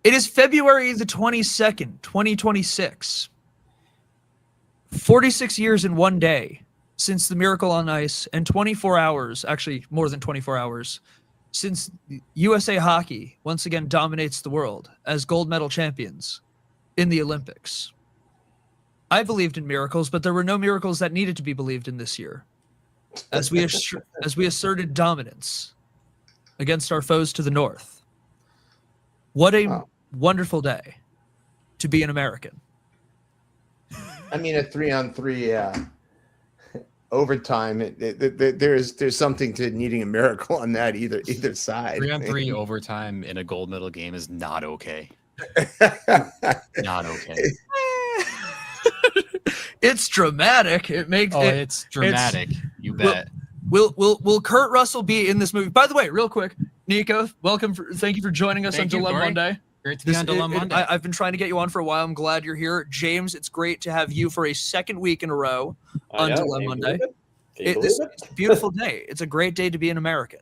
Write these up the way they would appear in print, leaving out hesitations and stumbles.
It is February the 22nd, 2026. 46 years in one day since the Miracle on Ice, and 24 hours, actually more than 24 hours, since USA Hockey once again dominates the world as gold medal champions in the Olympics. I believed in miracles, but there were no miracles that needed to be believed in this year, as we asserted dominance against our foes to the north. What a wonderful day to be an American. I mean, a 3-on-3 overtime. There's something to needing a miracle on that either side. 3-on-3 overtime in a gold medal game is not okay. Not okay. It's dramatic. It makes it's dramatic. You bet. Will Kurt Russell be in this movie? By the way, real quick, Nico, welcome. Thank you for joining us on Dilem-Monday. Great to be on Dilem-Monday. I've been trying to get you on for a while. I'm glad you're here. James, it's great to have you for a second week in a row on Dilem-Monday. It's a beautiful day. It's a great day to be an American.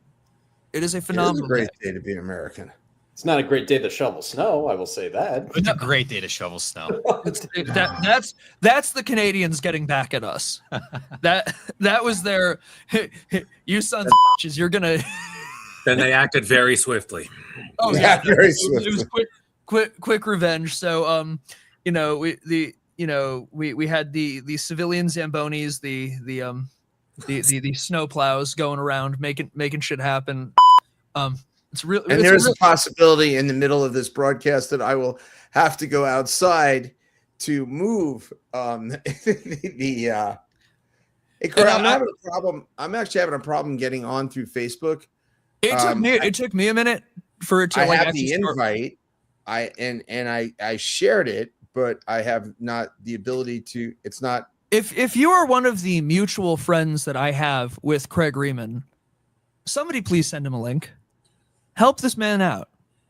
It is a phenomenal great day to be an American. It's not a great day to shovel snow, I will say that. It's a great day to shovel snow. That's the Canadians getting back at us. That was their you sons of bitches, you're gonna. Then they acted very swiftly. Oh yeah, very swiftly. It was quick revenge. So we had the civilian Zambonis, the snow plows going around making shit happen. It's real. And there's a possibility in the middle of this broadcast that I will have to go outside to move I'm having a problem. I'm actually having a problem getting on through Facebook. It took me a minute for it to I have the invite. I shared it, but I have not the ability to. It's not. If you are one of the mutual friends that I have with Craig Riemann, somebody please send him a link. Help this man out,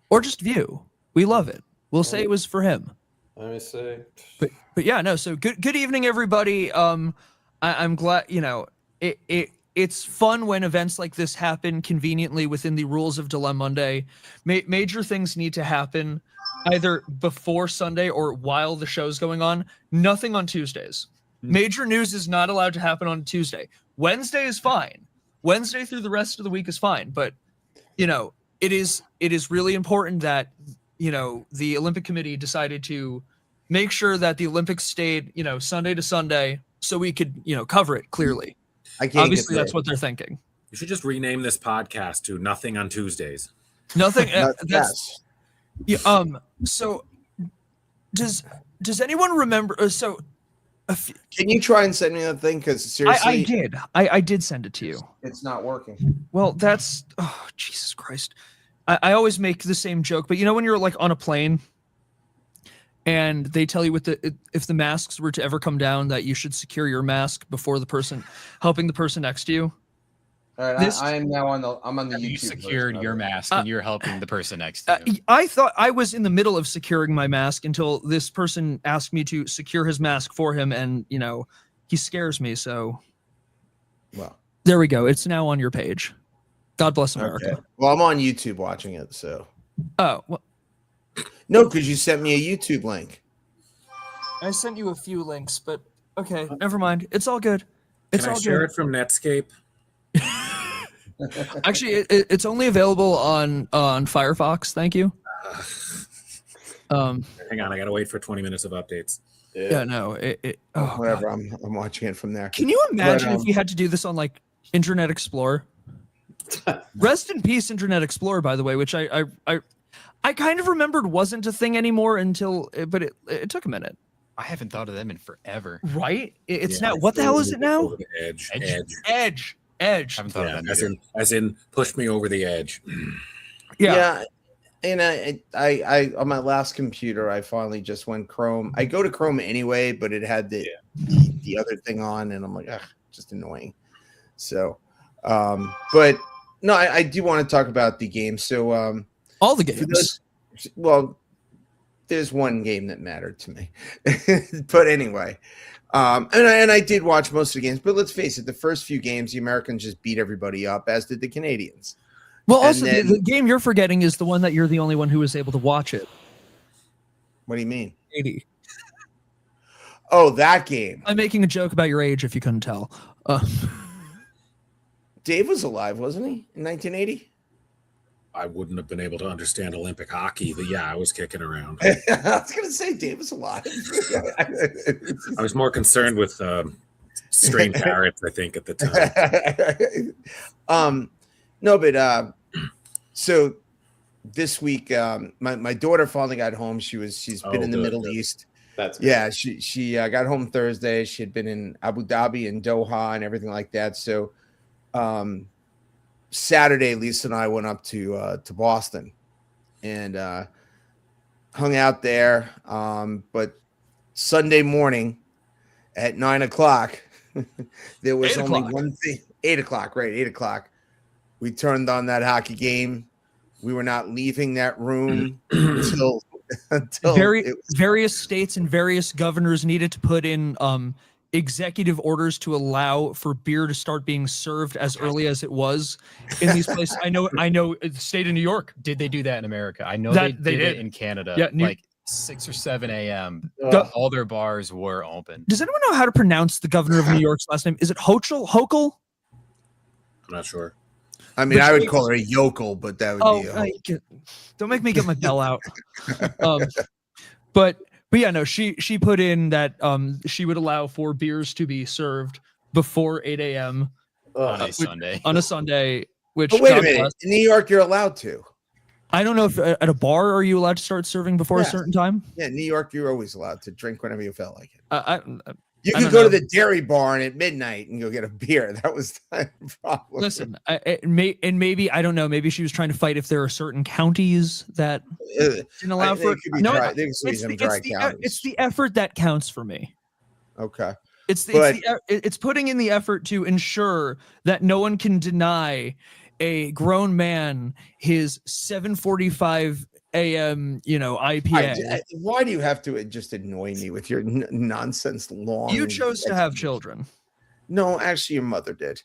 or just view. We love it. We'll say it was for him. Let me see. But yeah, no. So good evening, everybody. I'm glad it's fun when events like this happen conveniently within the rules of Dilem-Monday. Major things need to happen either before Sunday or while the show's going on. Nothing on Tuesdays. Major news is not allowed to happen on Tuesday. Wednesday is fine. Wednesday through the rest of the week is fine, but it is really important that the Olympic Committee decided to make sure that the Olympics stayed Sunday to Sunday so we could cover it clearly. Obviously that's what they're thinking. You should just rename this podcast to Nothing on Tuesdays. Nothing. So does anyone remember? Can you try and send me that thing? Because seriously, I did send it to you. It's not working. Well, that's Jesus Christ. I always make the same joke, but when you're like on a plane and they tell you if the masks were to ever come down that you should secure your mask before helping the person next to you. All right, I'm on the YouTube. You secured your mask and you're helping the person next to you. I thought I was in the middle of securing my mask until this person asked me to secure his mask for him, and he scares me. So, well, there we go. It's now on your page. God bless America. Okay. Well, I'm on YouTube watching it, so. Oh, well. No, because you sent me a YouTube link. I sent you a few links, but Okay, never mind. It's all good. It's Can I all share good. it from Netscape? Actually, it's only available on Firefox. Thank you. Hang on, I gotta wait for 20 minutes of updates. Yeah, no. Oh, Whatever. God. I'm watching it from there. Can you imagine But, if we had to do this on like Internet Explorer? Rest in peace, Internet Explorer. By the way, which I kind of remembered wasn't a thing anymore until, but it took a minute. I haven't thought of them in forever. Right? It's Yeah, now. What the hell is it now? Over the edge. Edge. Edge. Haven't thought Yeah, of them as either. in push me over the edge. Yeah. And I on my last computer, I finally just went Chrome. I go to Chrome anyway, but it had the other thing on, and I'm like, just annoying. So, but no, I do want to talk about the game. So, All the for games. well, there's one game that mattered to me, but anyway, and I did watch most of the games. But let's face it, the first few games, the Americans just beat everybody up, as did the Canadians. Well, And also then- the game you're forgetting is the one that you're the only one who was able to watch it. What do you mean? 80. Oh, that game. I'm making a joke about your age if you couldn't tell. Dave was alive, wasn't he, in 1980? I wouldn't have been able to understand Olympic hockey, but yeah, I was kicking around. I was going to say Dave was alive. I was more concerned with string carrots, I think, at the time. No, but so this week, my daughter finally got home. She's been in the Middle East. That's Yeah, she got home Thursday. She had been in Abu Dhabi and Doha and everything like that. So Saturday, Lisa and I went up to Boston and hung out there. But Sunday morning at 9:00, there was only one thing. 8:00, right? 8:00. We turned on that hockey game. We were not leaving that room until various states and various governors needed to put in executive orders to allow for beer to start being served as early as it was in these places. I know the state of New York. Did they do that in America? I know That they they did did. it in Canada. Yeah, like 6 or 7 a.m. Ugh. All their bars were open. Does anyone know how to pronounce the governor of New York's last name? Is it Hochul? I'm not sure. I mean, But I would she- call her a yokel, but that would be don't make me get my bell out. But yeah, no, she put in that she would allow for beers to be served before 8 a.m. On Ugh. a Sunday. on a Sunday. Which But wait a God minute. bless. In New York, you're allowed to. I don't know if at a bar are you allowed to start serving before a Yes. certain time. Yeah, in New York, you're always allowed to drink whenever you felt like it. You I could don't go to know. the dairy barn at midnight and go get a beer. That was the problem. Listen, maybe I don't know. Maybe she was trying to fight if there are certain counties that didn't allow for it. No, it's the effort that counts for me. Okay. It's putting in the effort to ensure that no one can deny a grown man his 7:45 a.m. IPA. Why do you have to just annoy me with your nonsense long? You chose to have children. No, actually, your mother did.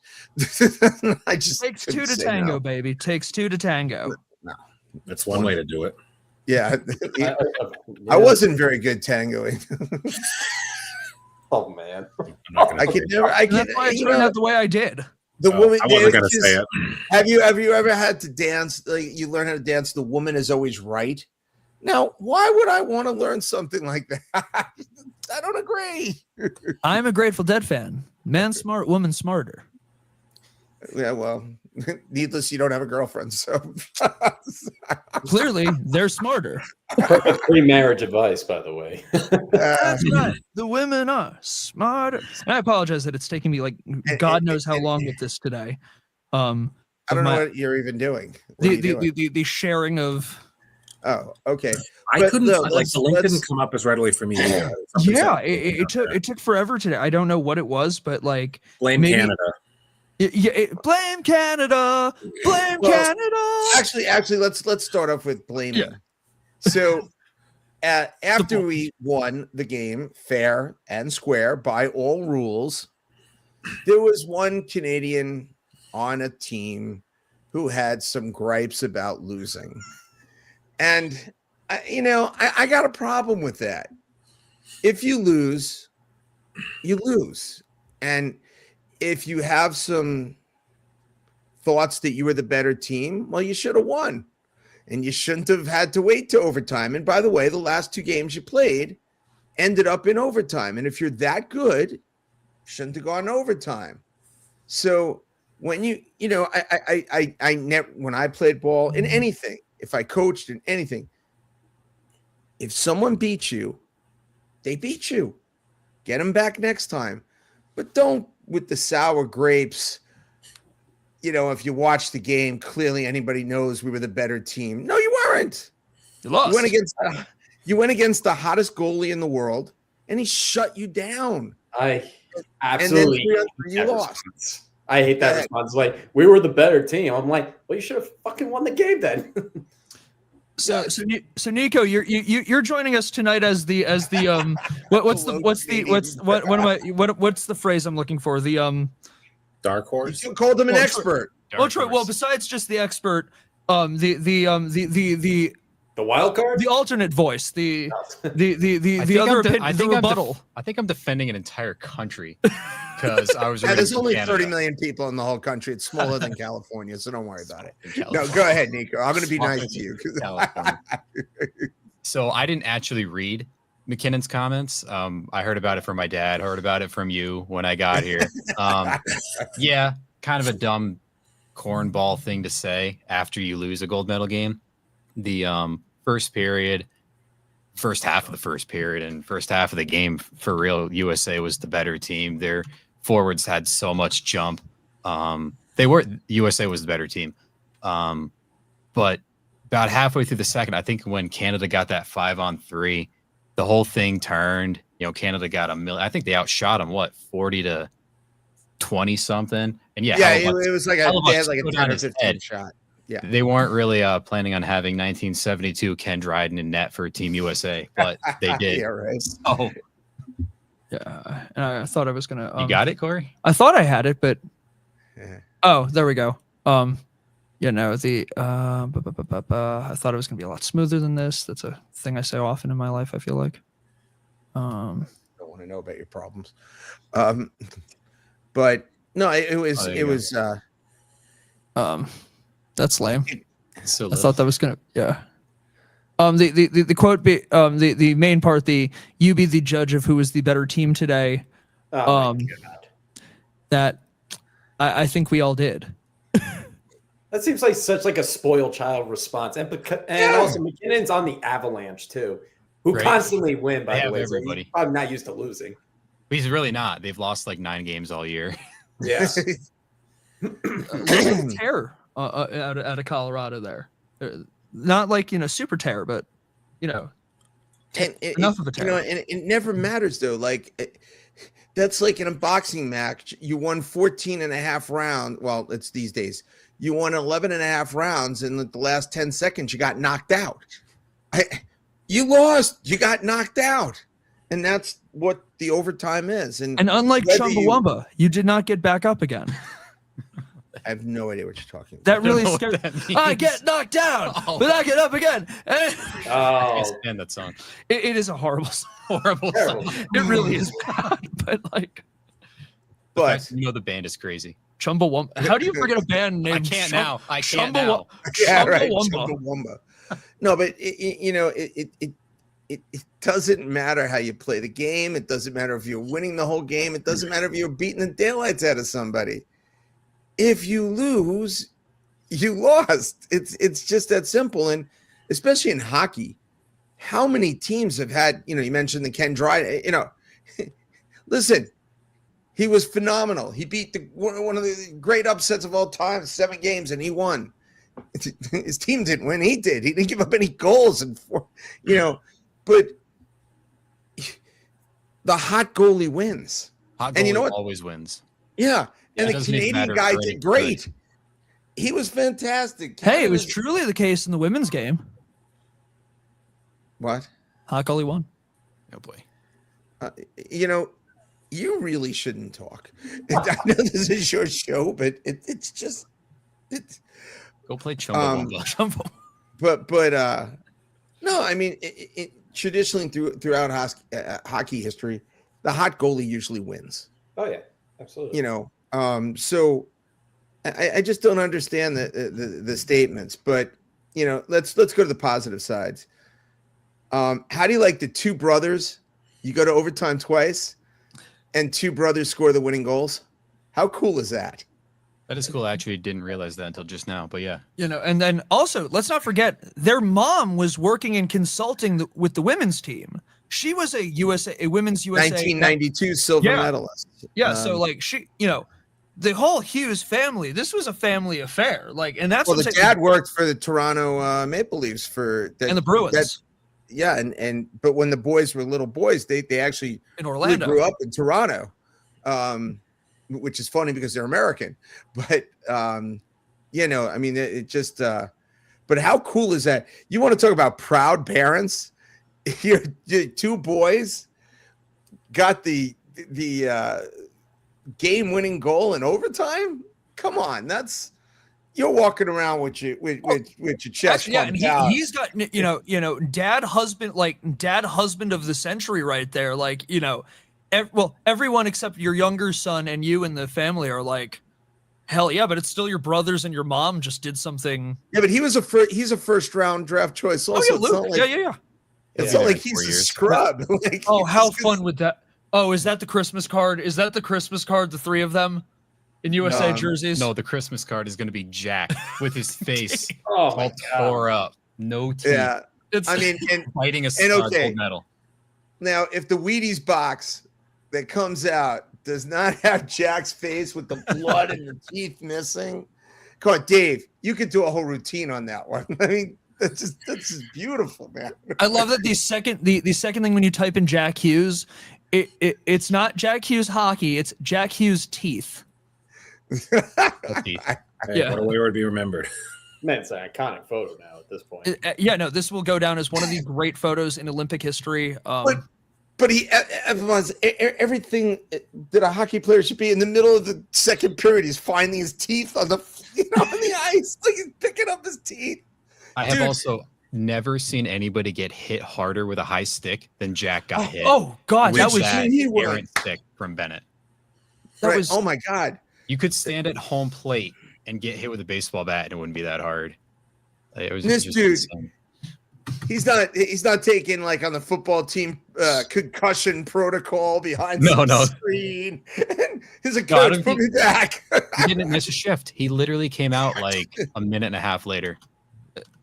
I just Takes two couldn't to say tango, no. baby. Takes two to tango. That's one way to do it. Yeah, I wasn't very good tangoing. Oh man. I'm not gonna I say could it. never. I And could. that's why I You turned know, out the way I did. the woman. I wasn't gonna it's say just- it. Have you ever had to dance? Like you learn how to dance. The woman is always right. Now, why would I want to learn something like that? I don't agree. I'm a Grateful Dead fan. Man smart, woman smarter. Yeah, well, needless, you don't have a girlfriend, so Clearly, they're smarter. Perfect pre-marriage advice, by the way. That's right. The women are smarter. And I apologize that it's taking me like God knows how long with this today. I don't know what you're even doing. What are you doing? The sharing of. Oh, okay. I But couldn't no, like the link let's- didn't come up as readily for me. Either. Something Yeah, said- it took forever today. I don't know what it was, but like blame maybe- Canada. Blame Canada. Blame Well, Canada. Actually, let's start off with blaming. Yeah. So, after we won the game fair and square by all rules, there was one Canadian on a team who had some gripes about losing, and I got a problem with that. If you lose, you lose. And if you have some thoughts that you were the better team, well, you should have won. And you shouldn't have had to wait to overtime. And by the way, the last 2 games you played ended up in overtime. And if you're that good, you shouldn't have gone to overtime. So when when I played ball in anything, if I coached in anything, if someone beats you, they beat you. Get them back next time. But don't with the sour grapes. If you watch the game, clearly anybody knows we were the better team. No, you weren't. You lost. You went against the hottest goalie in the world, and he shut you down. I absolutely you lost. Response. I hate that response. Like, we were the better team. I'm like, well, you should have fucking won the game then. So Nico, you're joining us tonight as the what's the phrase I'm looking for? The Dark horse. You called him an expert. Well, besides just the expert, the wild card, the alternate voice, the other opinion, the rebuttal. I think I'm defending an entire country because I was. There's only 30 million people in the whole country. It's smaller than California, so don't worry about it. No, go ahead, Nico. I'm going to be nice to you. So I didn't actually read McKinnon's comments. I heard about it from my dad. Heard about it from you when I got here. Yeah, kind of a dumb cornball thing to say after you lose a gold medal game. The first half of the first period and first half of the game, for real, USA was the better team. Their forwards had so much jump. USA was the better team. But about halfway through the second, I think when Canada got that 5-on-3, the whole thing turned. Canada got a million. I think they outshot them, 40-20 something. And it was like they had like a 10 or 15 shot. Yeah, they weren't really planning on having 1972 Ken Dryden in net for Team USA, but they did. Yeah, right. Oh, yeah. And I thought I was gonna. You got it, Corey? I thought I had it, but oh, there we go. I thought it was gonna be a lot smoother than this. That's a thing I say often in my life, I feel like. Don't want to know about your problems, but no, it was. That's lame. So I thought that was gonna, yeah. The quote, the main part, you be the judge of who is the better team today. That I think we all did. That seems like such like a spoiled child response, and also McKinnon's on the Avalanche too, who constantly win. By the way, everybody. So I'm not used to losing. He's really not. They've lost like 9 games all year. Yeah. Terror out of Colorado there. Not like, super terror, but, enough of a terror. And it never matters, though. Like, that's like in a boxing match. You won 14 and a half rounds. Well, it's these days. You won 11 and a half rounds. And in the last 10 seconds, you got knocked out. You lost. You got knocked out. And that's what the overtime is. And unlike Chumbawamba, you did not get back up again. I have no idea what you're talking about. That really scared me. I get knocked down, but I get up again. I stand that song. It is a horrible song. It really is bad. But the band is crazy. Chumbawamba. How do you forget a band named? I can't now. Yeah, right. Chumbawamba. No, but it doesn't matter how you play the game. It doesn't matter if you're winning the whole game. It doesn't matter if you're beating the daylights out of somebody. If you lose, you lost. It's just that simple. And especially in hockey, how many teams have had, you mentioned the Ken Dryden, listen, he was phenomenal. He beat one of the great upsets of all time, 7 games, and he won. His team didn't win. He did. He didn't give up any goals. But the hot goalie wins. Hot goalie and you know what? Always wins. Yeah. And the Canadian guy did great. Good. He was fantastic. Hey, it was truly the case in the women's game. What? Hot goalie won. Oh, boy. You really shouldn't talk. I know this is your show, but it's just... Go play Chumbawamba. But no, I mean, traditionally throughout hockey history, the hot goalie usually wins. Oh yeah, absolutely. You know, so I just don't understand the statements. But you know, let's go to the positive sides. How do you like the two brothers? You go to overtime twice, and two brothers score the winning goals. How cool is that? That is cool. I actually didn't realize that until just now, but yeah. You know, and then also let's not forget their mom was working and consulting with the women's team. She was a women's USA 1992 silver Yeah. medalist. Yeah, so like she, you know, the whole Hughes family. This was a family affair. Like, and that's Well, what the I'm saying. dad worked for the Toronto Maple Leafs for that, And the Bruins. yeah, and but when the boys were little boys, they actually In really Orlando. grew up in Toronto, which is funny because they're American. But you know, I mean, it just. But how cool is that? You want to talk about proud parents? Your two boys got the game-winning goal in overtime. Come on, you're walking around with your chest. Yeah, and he's got dad husband of the century right there. Like, you know, everyone except your younger son and you and the family are like, hell yeah, but it's still your brothers and your mom just did something. Yeah, but he's a first round draft choice. Also, Oh yeah, Luke. Yeah. It's Yeah, not like like he's 4 a years. scrub. Like, Oh, how fun would that? Oh, is that the Christmas card? Is that the Christmas card? The three of them in USA jerseys. No, the Christmas card is going to be Jack with his face Oh my all tore up, no teeth, Yeah, It's, I mean, and fighting a okay. gold medal. now if the Wheaties box that comes out does not have Jack's face with the blood and the teeth missing, come on, Dave, you could do a whole routine on that one. I mean, that's just beautiful, man. I love that the second thing when you type in Jack Hughes, it's not Jack Hughes hockey, it's Jack Hughes teeth. Teeth. Hey, Yeah. what a way to be remembered. Man, it's an iconic photo now at this point. Yeah, no, this will go down as one of the great photos in Olympic history. But he everyone's everything that a hockey player should be in the middle of the second period. He's finding his teeth on the on the ice, like he's picking up his teeth. I have also never seen anybody get hit harder with a high stick than Jack got hit. Oh God, with that was errant stick from Bennett. that Right. was Oh my God. You could stand at home plate and get hit with a baseball bat, and it wouldn't be that hard. It was This just dude- insane. He's not taking like on the football team concussion protocol behind No. the screen. And he's a No, I coach, don't put me back. He didn't miss a shift. He literally came out like a minute and a half later.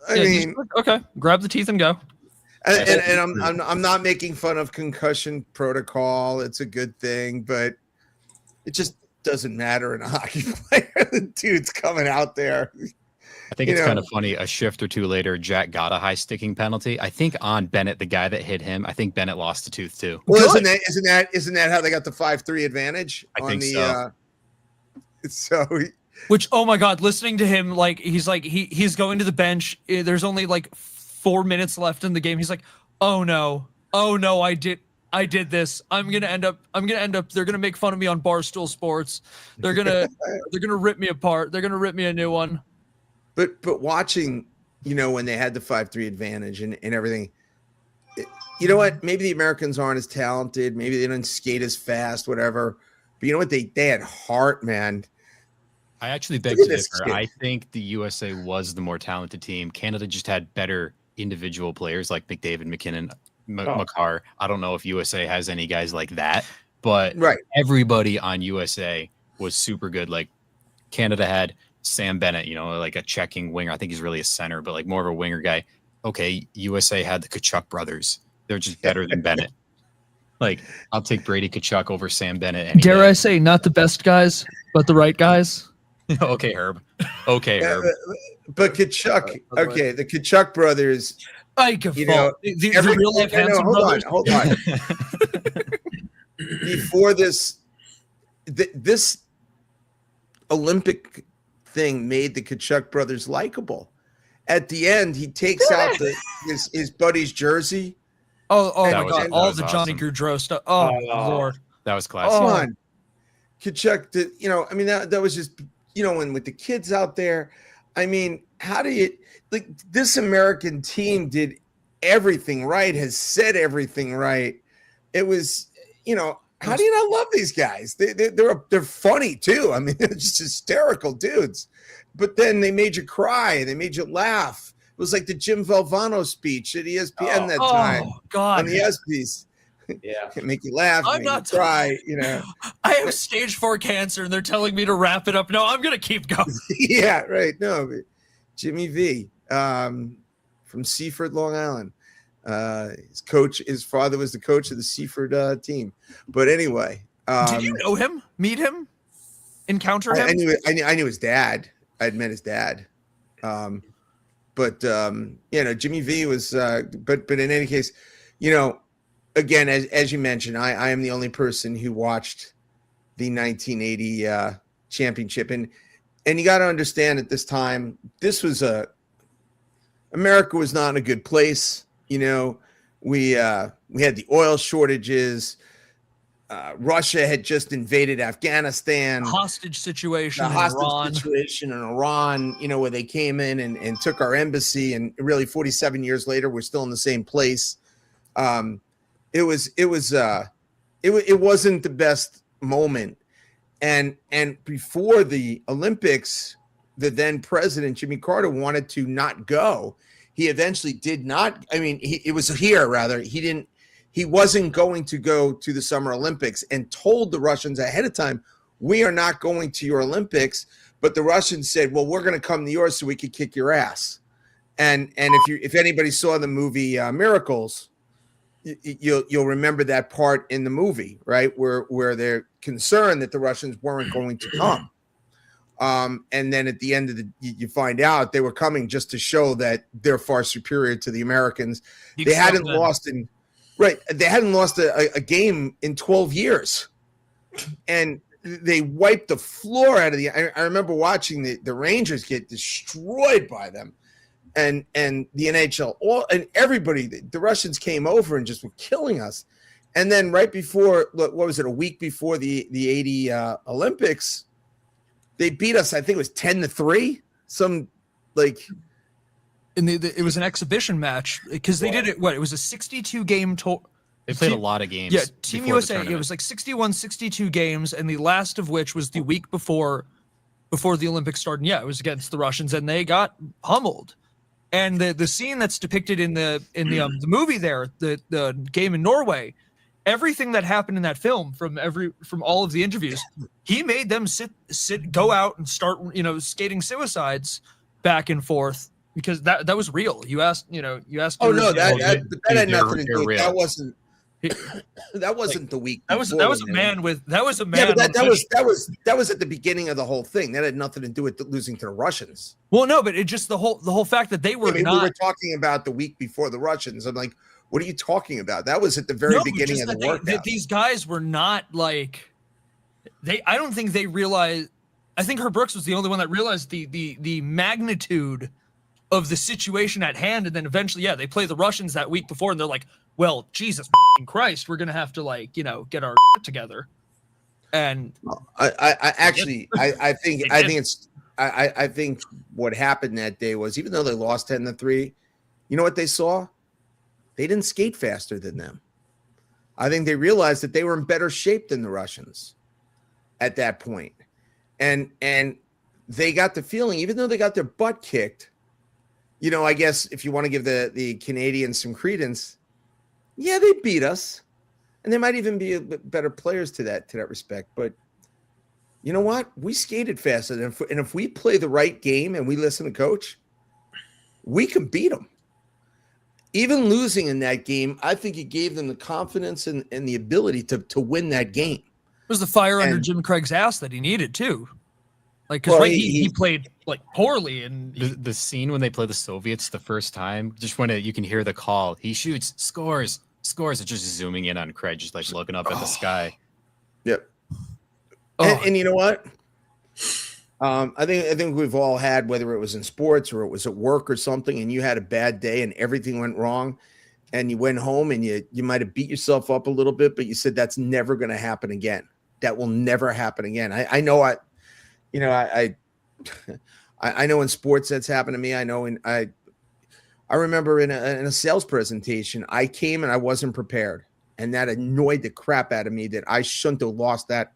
I yeah, he's mean, like, okay, grab the teeth and go. and I'm not making fun of concussion protocol. It's a good thing, but it just doesn't matter in a hockey player. The dude's coming out there. I think You it's know- kind of funny. A shift or two later, Jack got a high sticking penalty. I think on Bennett, the guy that hit him. I think Bennett lost a tooth too. Well, Good. isn't that how they got the 5-3 advantage? I on think the, so. So Which, oh my God, listening to him, like he's going to the bench. There's only like 4 minutes left in the game. He's like, oh no, I did this. I'm gonna end up. They're gonna make fun of me on Barstool Sports. They're gonna rip me apart. They're gonna rip me a new one. But watching, you know, when they had the 5-3 advantage and everything, you know what? Maybe the Americans aren't as talented. Maybe they don't skate as fast, whatever. But you know what? They had heart, man. I actually beg Look to at this differ. kid. I think the USA was the more talented team. Canada just had better individual players like McDavid, McKinnon, Makar. I don't know if USA has any guys like that, but Right. everybody on USA was super good. Like Canada had Sam Bennett, you know, like a checking winger. I think he's really a center, but like more of a winger guy. Okay, USA had the Kachuk brothers. They're just better than Bennett. Like, I'll take Brady Kachuk over Sam Bennett. Any Dare day. I say, not the best guys, but the right guys. Okay, Herb. Okay, Herb. But Kachuk, okay, the Kachuk brothers. Ike, You know, the every- real life no, Hanson brothers. hold on. Before this Olympic thing made the Kachuk brothers likable. At the end, he takes out his buddy's jersey. Oh That my was- God! that All was the Johnny awesome. Gaudreau stuff. Oh Lord. That was classic. Come Oh. on, Kachuk did. You know, I mean, that was just, you know, when with the kids out there. I mean, how do you like this American team did everything right, has said everything right. It was, you know, How do you not love these guys? They're funny too. I mean, they're just hysterical dudes. But then they made you cry. They made you laugh. It was like the Jim Valvano speech at ESPN that time God. on the ESPYs. Yeah. Make you laugh, I'm make not you cry, you know. I have stage 4 cancer and they're telling me to wrap it up. No, I'm going to keep going. Yeah, right. No, but Jimmy V from Seaford, Long Island. His father was the coach of the Seaford team. But anyway, did you know him? Meet him? Encounter him? I knew his dad. I'd met his dad. But Jimmy V was. But in any case, again, as you mentioned, I am the only person who watched the 1980 championship, and you got to understand at this time, this was America was not in a good place. We had the oil shortages. Russia had just invaded Afghanistan. Hostage situation. The hostage situation in Iran, where they came in and took our embassy, and really 47 years later, we're still in the same place. It wasn't the best moment. And before the Olympics, the then president, Jimmy Carter, wanted to not go. He eventually did not. I mean, he wasn't going to go to the Summer Olympics, and told the Russians ahead of time, we are not going to your Olympics. But the Russians said, well, we're going to come to yours so we could kick your ass. And if anybody saw the movie Miracles, you'll remember that part in the movie, right? Where they're concerned that the Russians weren't going to come. And then at the end you find out they were coming just to show that they're far superior to the Americans. They hadn't lost a game in 12 years. And they wiped the floor out of I remember watching the Rangers get destroyed by them. And the NHL, and everybody, the Russians came over and just were killing us. And then right before, what was it, a week before the 80 Olympics, they beat us. I think it was 10-3. It was an exhibition match because they did it. It was a 62 game total. They played a lot of games. Yeah, Team USA. It was like 62 games, and the last of which was the week before the Olympics started. And yeah, it was against the Russians, and they got pummeled. And the scene that's depicted in the movie there, the game in Norway, everything that happened in that film from all of the interviews, he made them go out and start skating suicides back and forth because that was real. You asked. Oh no, that had nothing to do with that. That wasn't the week. That was a man. Yeah, but that was at the beginning of the whole thing. That had nothing to do with losing to the Russians. Well, no, but it just the whole fact that they were we were talking about the week before the Russians. I'm like, what are you talking about? That was at the very beginning of the workout. These guys were not like I don't think they realized. I think Herb Brooks was the only one that realized the magnitude of the situation at hand, and then eventually, they play the Russians that week before, and they're like, well, Jesus Christ, we're gonna have to get our together. And I think what happened that day was, even though they lost 10-3, you know what they saw? They didn't skate faster than them. I think they realized that they were in better shape than the Russians at that point. And they got the feeling, even though they got their butt kicked, I guess if you want to give the Canadians some credence, yeah, they beat us, and they might even be a bit better players to that respect. But you know what? We skated faster, and if we play the right game and we listen to coach, we can beat them. Even losing in that game, I think it gave them the confidence and the ability to win that game. It was the fire under Jim Craig's ass that he needed too. He played poorly, and the scene when they play the Soviets the first time, just when you can hear the call, he shoots, scores. It's just zooming in on Craig, just looking up at the sky. Yep. And you know what? I think we've all had, whether it was in sports or it was at work or something, and you had a bad day and everything went wrong, and you went home and you might have beat yourself up a little bit, but you said that's never going to happen again. That will never happen again. I know I know in sports that's happened to me. I know I remember in a sales presentation, I came and I wasn't prepared. and that annoyed the crap out of me that I shouldn't have lost that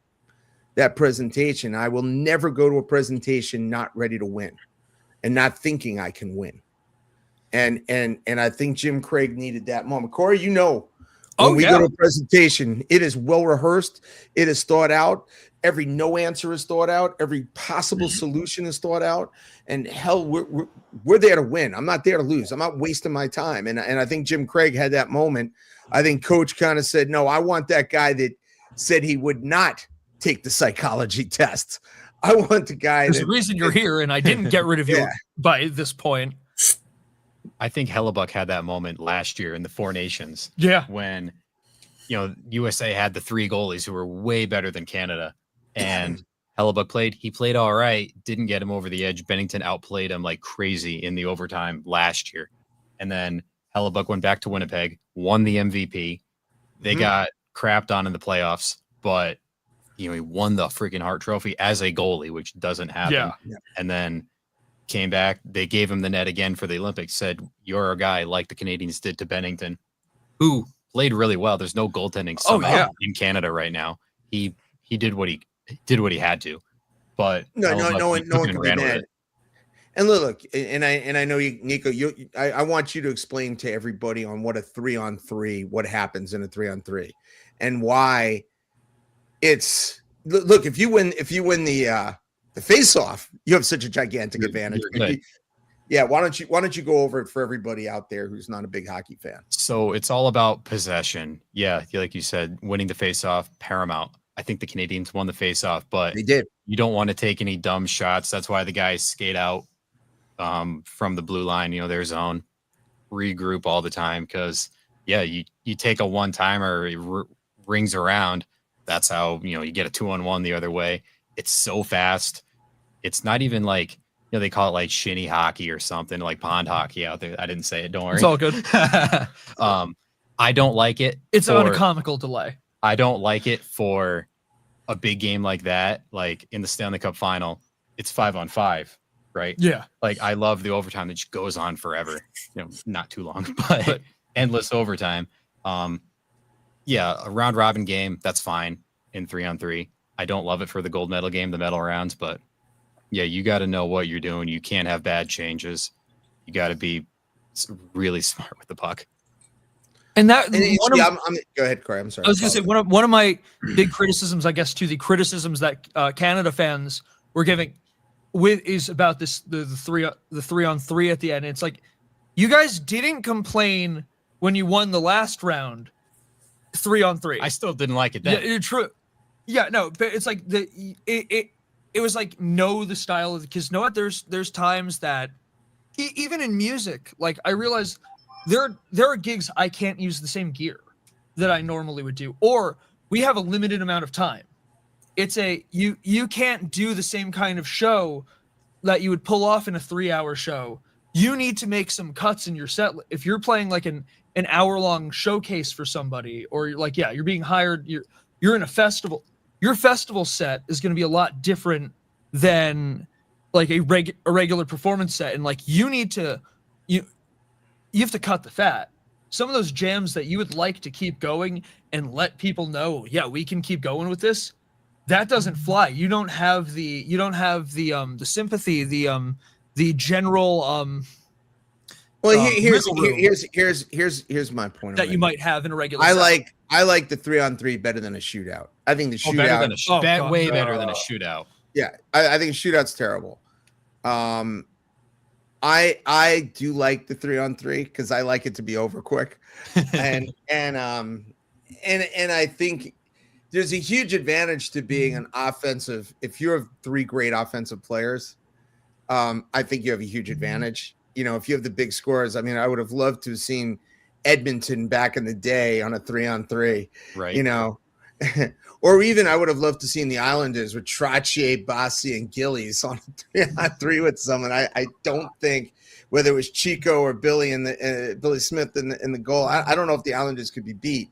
presentation. I will never go to a presentation not ready to win and not thinking I can win. And I think Jim Craig needed that moment. Corey, when we go to a presentation, it is well rehearsed. It is thought out. Every no answer is thought out. Every possible solution is thought out. And hell, we're there to win. I'm not there to lose. I'm not wasting my time. And I think Jim Craig had that moment. I think Coach kind of said, no, I want that guy that said he would not take the psychology test. I want the guy. There's a reason you're here, and I didn't get rid of you by this point. I think Hellebuck had that moment last year in the Four Nations. Yeah. When, USA had the 3 goalies who were way better than Canada. And Hellebuck played all right, didn't get him over the edge. Bennington outplayed him like crazy in the overtime last year. And then Hellebuck went back to Winnipeg, won the MVP. They got crapped on in the playoffs, but he won the freaking Hart Trophy as a goalie, which doesn't happen. Yeah. And then came back. They gave him the net again for the Olympics, said, you're a guy like the Canadians did to Bennington, who played really well. There's no goaltending somehow in Canada right now. He did what he had to, but no one can be mad. And look, and I know you, Nico, I want you to explain to everybody on what a 3-on-3, what happens in a 3-on-3 and why it's, look, if you win the face-off, you have such a gigantic advantage. Yeah, why don't you go over it for everybody out there who's not a big hockey fan? So it's all about possession. Yeah, like you said, winning the face-off, paramount. I think the Canadians won the face-off, but they did. You don't want to take any dumb shots. That's why the guys skate out from the blue line, their zone, regroup all the time. Because you take a one-timer, it rings around. That's how you get a 2-on-1 the other way. It's so fast. It's not even like they call it like shinny hockey or something, like pond hockey out there. I didn't say it. Don't worry. It's all good. I don't like it. It's on a comical delay. I don't like it for a big game like that, like in the Stanley Cup final. It's 5-on-5, right? Yeah. Like I love the overtime that just goes on forever. Not too long, but endless overtime. A round robin game, that's fine in 3-on-3. I don't love it for the gold medal game, the medal rounds, but you got to know what you're doing. You can't have bad changes. You got to be really smart with the puck. And go ahead, Corey. I'm sorry. I was going to say one of my big criticisms, I guess, to the criticisms that Canada fans were giving is about this the 3-on-3 at the end. It's like you guys didn't complain when you won the last round 3-on-3. I still didn't like it then. Yeah, true. Yeah, no, but it's like it was like know the style of, because there's times that even in music, like I realize there are gigs I can't use the same gear that I normally would do, or we have a limited amount of time. It's you can't do the same kind of show that you would pull off in a 3-hour show. You need to make some cuts in your set. If you're playing like an hour-long showcase for somebody, or you're being hired, you're in a festival. Your festival set is going to be a lot different than like a regular performance set, and like you have to cut the fat. Some of those jams that you would like to keep going and let people know, we can keep going with this, that doesn't fly. You don't have the sympathy, the general here's my point that you might have in a regular I set. like the 3-on-3 better than a shootout. I think the shootout way better than a shootout. Yeah, I think a shootout's terrible. I do like the 3-on-3 because I like it to be over quick, and I think there's a huge advantage to being an offensive. If you have 3 great offensive players, I think you have a huge advantage. If you have the big scorers, I mean, I would have loved to have seen Edmonton back in the day on a 3-on-3, right? Or even I would have loved to seen the Islanders with Trottier, Bossy, and Gillies on a 3-on-3 with someone. I don't think, whether it was Chico or Billy and Billy Smith in the goal, I don't know if the Islanders could be beat.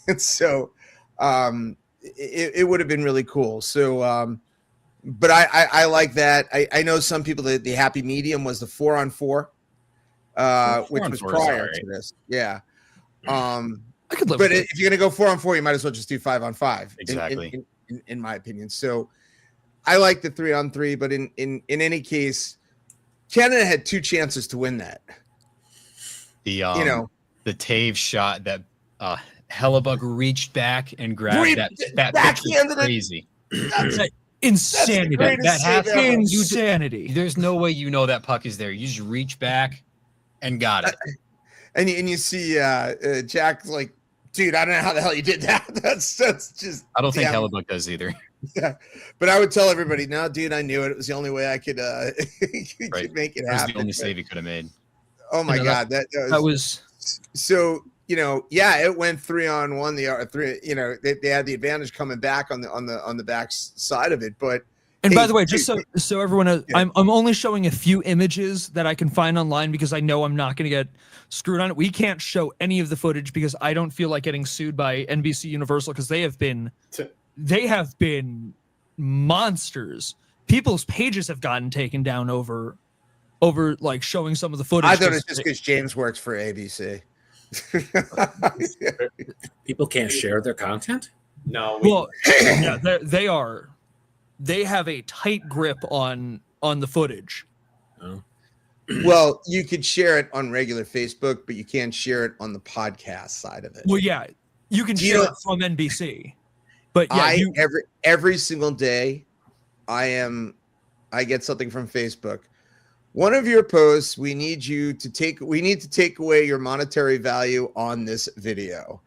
And so it would have been really cool. So, but I like that. I know some people, the happy medium was the 4-on-4, which was prior to this. Yeah. I could live But with it. if you're gonna go 4-on-4, you might as well just do 5-on-5. Exactly. In my opinion. So I like the 3-on-3, but in any case, Canada had 2 chances to win that. The Taves shot that Hellebuck reached back and grabbed that backhanded picture. Crazy. Insanity. That happened. Insanity. There's no way you know that puck is there. You just reach back and got it. And you see Jack's like, dude, I don't know how the hell you did that. That's just. I don't think Hellebuck does either. Yeah, but I would tell everybody, no, dude, I knew it. It was the only way I could, could make it happen. It was the only save he could have made. Oh my God, that was so. It went 3-on-1. The 3, they had the advantage coming back on the back side of it. But by the way, just so everyone knows, I'm only showing a few images that I can find online because I know I'm not going to get screwed on it. We can't show any of the footage because I don't feel like getting sued by NBC Universal because they have been monsters. People's pages have gotten taken down over like showing some of the footage. I thought it's just because James works for ABC. People can't share their content. No. They have a tight grip on the footage. Oh. Well, you could share it on regular Facebook, but you can't share it on the podcast side of it. Well, yeah, you can share it from NBC, but yeah, every single day, I get something from Facebook. One of your posts, we need to take away your monetary value on this video.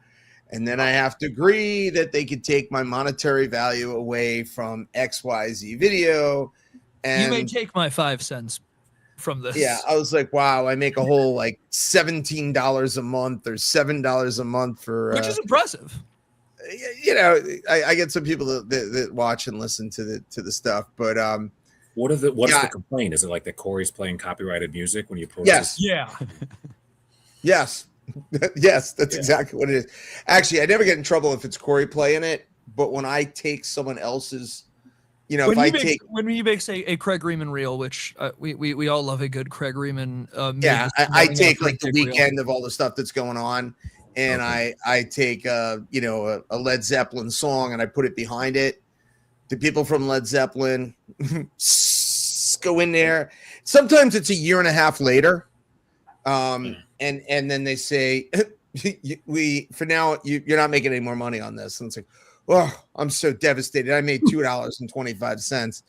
And then I have to agree that they could take my monetary value away from XYZ video. And you may take my 5 cents from this. Yeah, I was like, wow, I make a whole like $17 a month or $7 a month for which is impressive. I get some people that watch and listen to the stuff, but what's the complaint? Is it like that Corey's playing copyrighted music when you post? Yes. Yeah. Yes. Yes, that's exactly what it is. Actually, I never get in trouble if it's Corey playing it, but when I take someone else's, when you make say a Craig Riemann reel, which we all love a good Craig Riemann. I take like the weekend of all the stuff that's going on, and I take a Led Zeppelin song and I put it behind it. The people from Led Zeppelin go in there. Sometimes it's a year and a half later, and then they say, for now you're not making any more money on this, and it's like, oh, I'm so devastated. I made $2.25.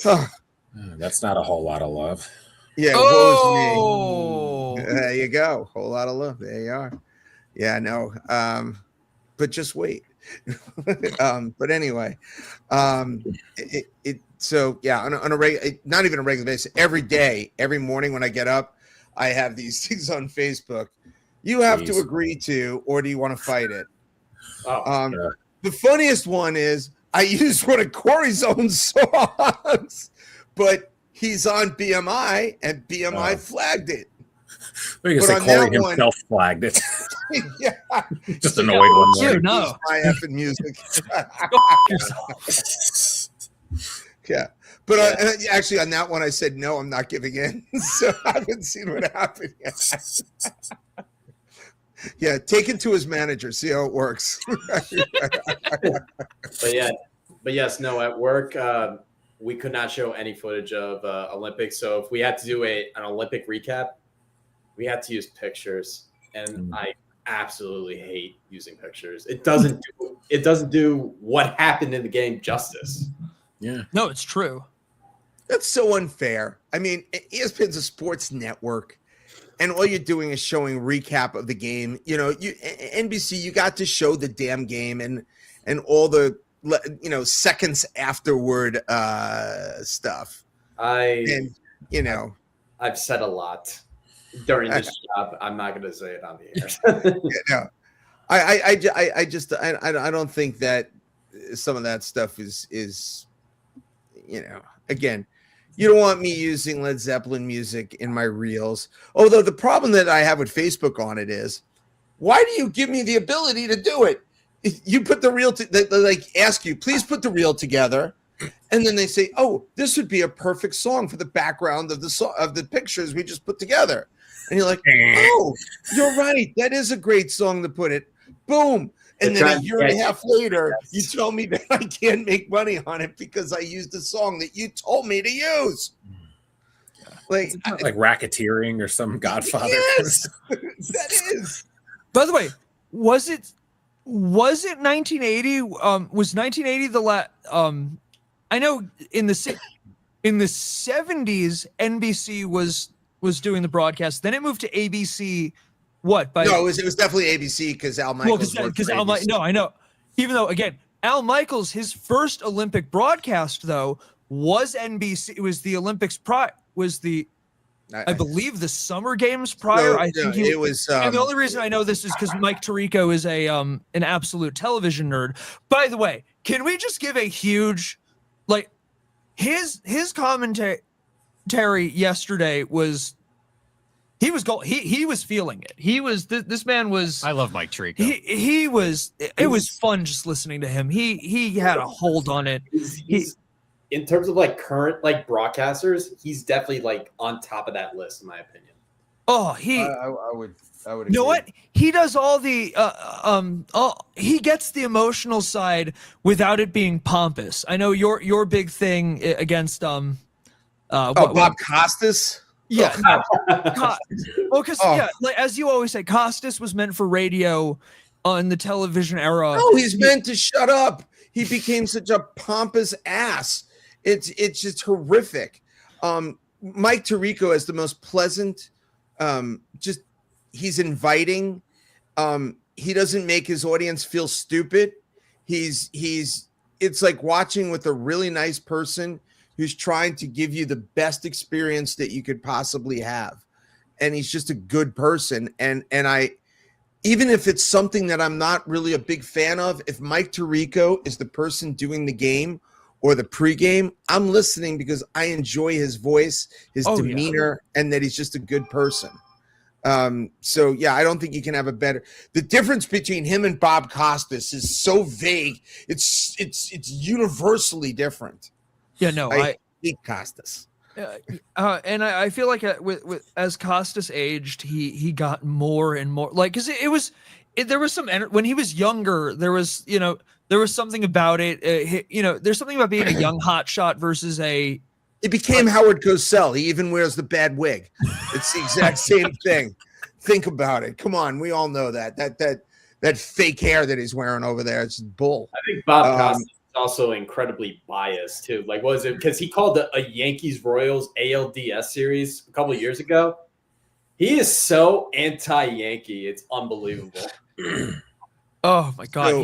Oh. That's not a whole lot of love. Yeah. Oh, there you go. Whole lot of love. There you are. Yeah, no. But just wait. But anyway, so yeah, on a not even a regular basis, every day, every morning when I get up, I have these things on Facebook. You have to agree to, or do you want to fight it? The funniest one is I used one of Corey's own songs, but he's on BMI and BMI flagged it. I think Corey himself flagged it. Yeah, just annoyed one morning. No, my effing music. Yeah, but actually on that one I said no, I'm not giving in. So I haven't seen what happened yet. Yeah, take it to his manager, see how it works. but yes, no. At work, we could not show any footage of Olympics. So if we had to do an Olympic recap, we had to use pictures, and I absolutely hate using pictures. It doesn't do what happened in the game justice. Yeah, no, it's true. That's so unfair. I mean, ESPN's a sports network, and all you're doing is showing recap of the game. NBC, you got to show the damn game and all the seconds afterward stuff. I've said a lot during this job. I'm not going to say it on the air. I don't think that some of that stuff is again, you don't want me using Led Zeppelin music in my reels. Although the problem that I have with Facebook on it is, why do you give me the ability to do it? You put the reel they ask you, please put the reel together. And then they say, oh, this would be a perfect song for the background of the pictures we just put together. And you're like, oh, you're right. That is a great song to put it. Boom. And They're then a trying to year and a get half you. later, you Yes. tell me that I can't make money on it because I used a song that you told me to use. Like, It's not like racketeering or some Godfather. yes, that is. By the way, was it 1980? Was 1980 the last? I know in the 70s, NBC was doing the broadcast. Then it moved to ABC. What by? No, it was definitely ABC because Al Well, Michaels worked because for Al ABC. No, I know. Even though again, Al Michaels, his first Olympic broadcast though was NBC. It was the Olympics I believe the Summer Games prior. So, I think it was. and the only reason I know this is because Mike Tirico is an absolute television nerd. By the way, can we just give a huge, like, his commentary yesterday was he was feeling it. He was this man was. I love Mike Tirico. He was. It was fun just listening to him. He had a hold on it. He's in terms of like current like broadcasters, he's definitely like on top of that list in my opinion. Oh, I would. You know what? He does all the he gets the emotional side without it being pompous. I know your big thing against Bob Costas. Yeah. Well, because like, as you always say, Costas was meant for radio in the television era. No, he's meant to shut up. He became such a pompous ass. It's just horrific. Mike Tirico is the most pleasant. He's inviting. He doesn't make his audience feel stupid. It's like watching with a really nice person who's trying to give you the best experience that you could possibly have. And he's just a good person. And I, even if it's something that I'm not really a big fan of, if Mike Tirico is the person doing the game or the pregame, I'm listening because I enjoy his voice, his demeanor, and that he's just a good person. So yeah, I don't think you can have a better. The difference between him and Bob Costas is so vague. It's universally different. Yeah, no, I hate Costas. And I feel like with as Costas aged, he got more and more like because there was some when he was younger. There was something about it. There's something about being a young hotshot versus a. It became Howard Cosell. He even wears the bad wig. It's the exact same thing. Think about it. Come on, we all know that fake hair that he's wearing over there. It's bull. I think Bob Costas is also incredibly biased too. Like, what was it? Because he called a Yankees Royals ALDS series a couple of years ago. He is so anti-Yankee. It's unbelievable. Oh my God! So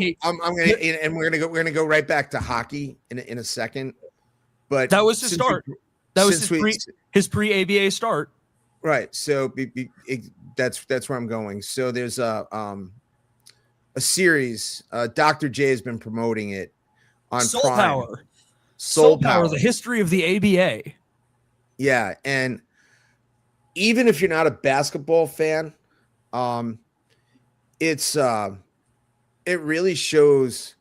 we're gonna go right back to hockey in a second. But that was his start. That was his pre-ABA start. Right. So that's where I'm going. So there's a series. Dr. J has been promoting it on Soul Prime. Power. Soul Power. The history of the ABA. Yeah, and even if you're not a basketball fan, it really shows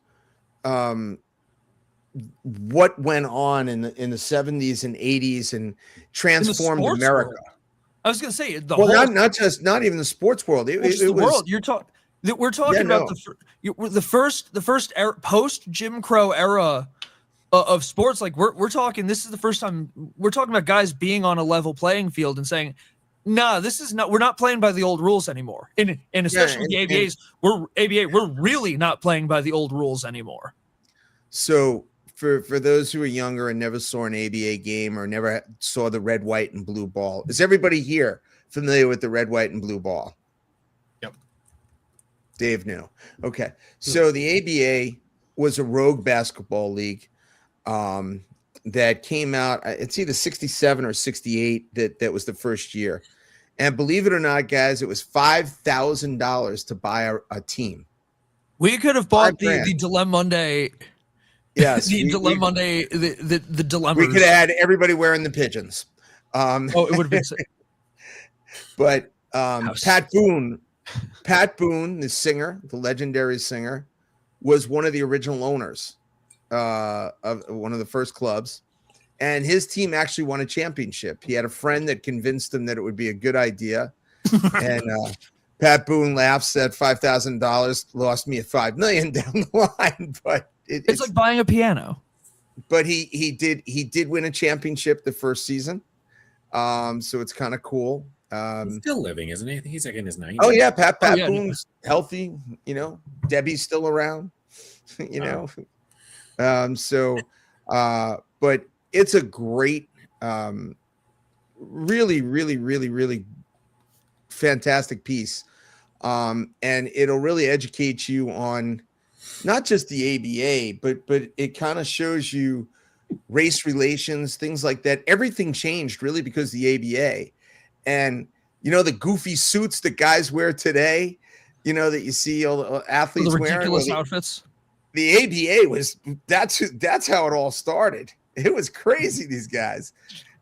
what went on in the 70s and 80s and transformed America. World. I was going to say not even the sports world. It was the world. We're talking about the first era, post Jim Crow era of sports. Like we're talking. This is the first time we're talking about guys being on a level playing field and saying, "Nah, this is not. We're not playing by the old rules anymore." And especially the ABAs, we're really not playing by the old rules anymore. So for those who are younger and never saw an ABA game or never saw the red, white, and blue ball, is everybody here familiar with the red, white, and blue ball? Yep. Dave knew. Okay. So the ABA was a rogue basketball league that came out. It's either 67 or 68 that was the first year. And believe it or not, guys, it was $5,000 to buy a team. We could have bought the Dilem-Monday. Yes, the Dilem-Monday, the dilemmas. We could have had everybody wearing the pigeons. It would have been sick. But Pat Boone, the singer, the legendary singer, was one of the original owners of one of the first clubs. And his team actually won a championship. He had a friend that convinced him that it would be a good idea. And Pat Boone laughs at $5,000 lost me at $5 million down the line, but it's like buying a piano. But he did win a championship the first season, so it's kind of cool. He's still living, isn't he? I think he's like in his 90s. Oh yeah, Pat yeah, Boone's healthy. You know, Debbie's still around. You know, but it's a great, really fantastic piece, and it'll really educate you on not just the ABA, but it kind of shows you race relations, things like that. Everything changed really because of the ABA, and you know the goofy suits that guys wear today, you know that you see all the athletes The wearing ridiculous outfits. The ABA was that's how it all started. It was crazy, these guys,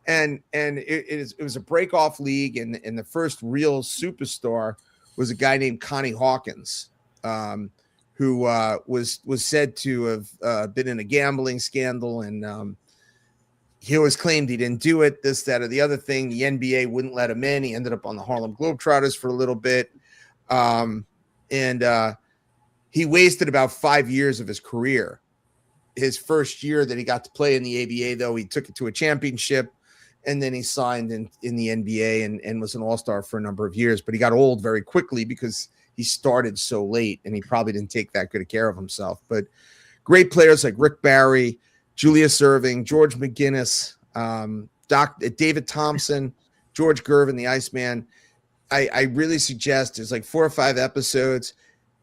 and it was a break off league, and the first real superstar was a guy named Connie Hawkins, who was said to have been in a gambling scandal, and he always claimed he didn't do it, this, that, or the other thing. The NBA wouldn't let him in. He ended up on the Harlem Globetrotters for a little bit, and he wasted about 5 years of his career. His first year that he got to play in the ABA, though, he took it to a championship, and then he signed in the NBA and was an all-star for a number of years. But he got old very quickly because he started so late, and he probably didn't take that good care of himself. But great players like Rick Barry, Julius Erving, George McGinnis, David Thompson, George Gervin, the Iceman. I really suggest there's like 4 or 5 episodes.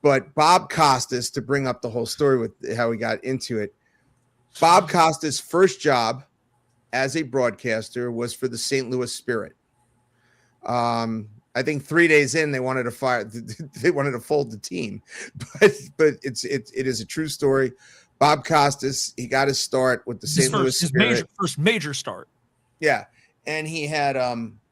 But Bob Costas, to bring up the whole story with how he got into it, Bob Costas' first job as a broadcaster was for the St. Louis Spirit. I think 3 days in, they wanted to fold the team, but it is a true story. Bob Costas, he got his start with the St. Louis Spirit. First major start. Yeah, and he had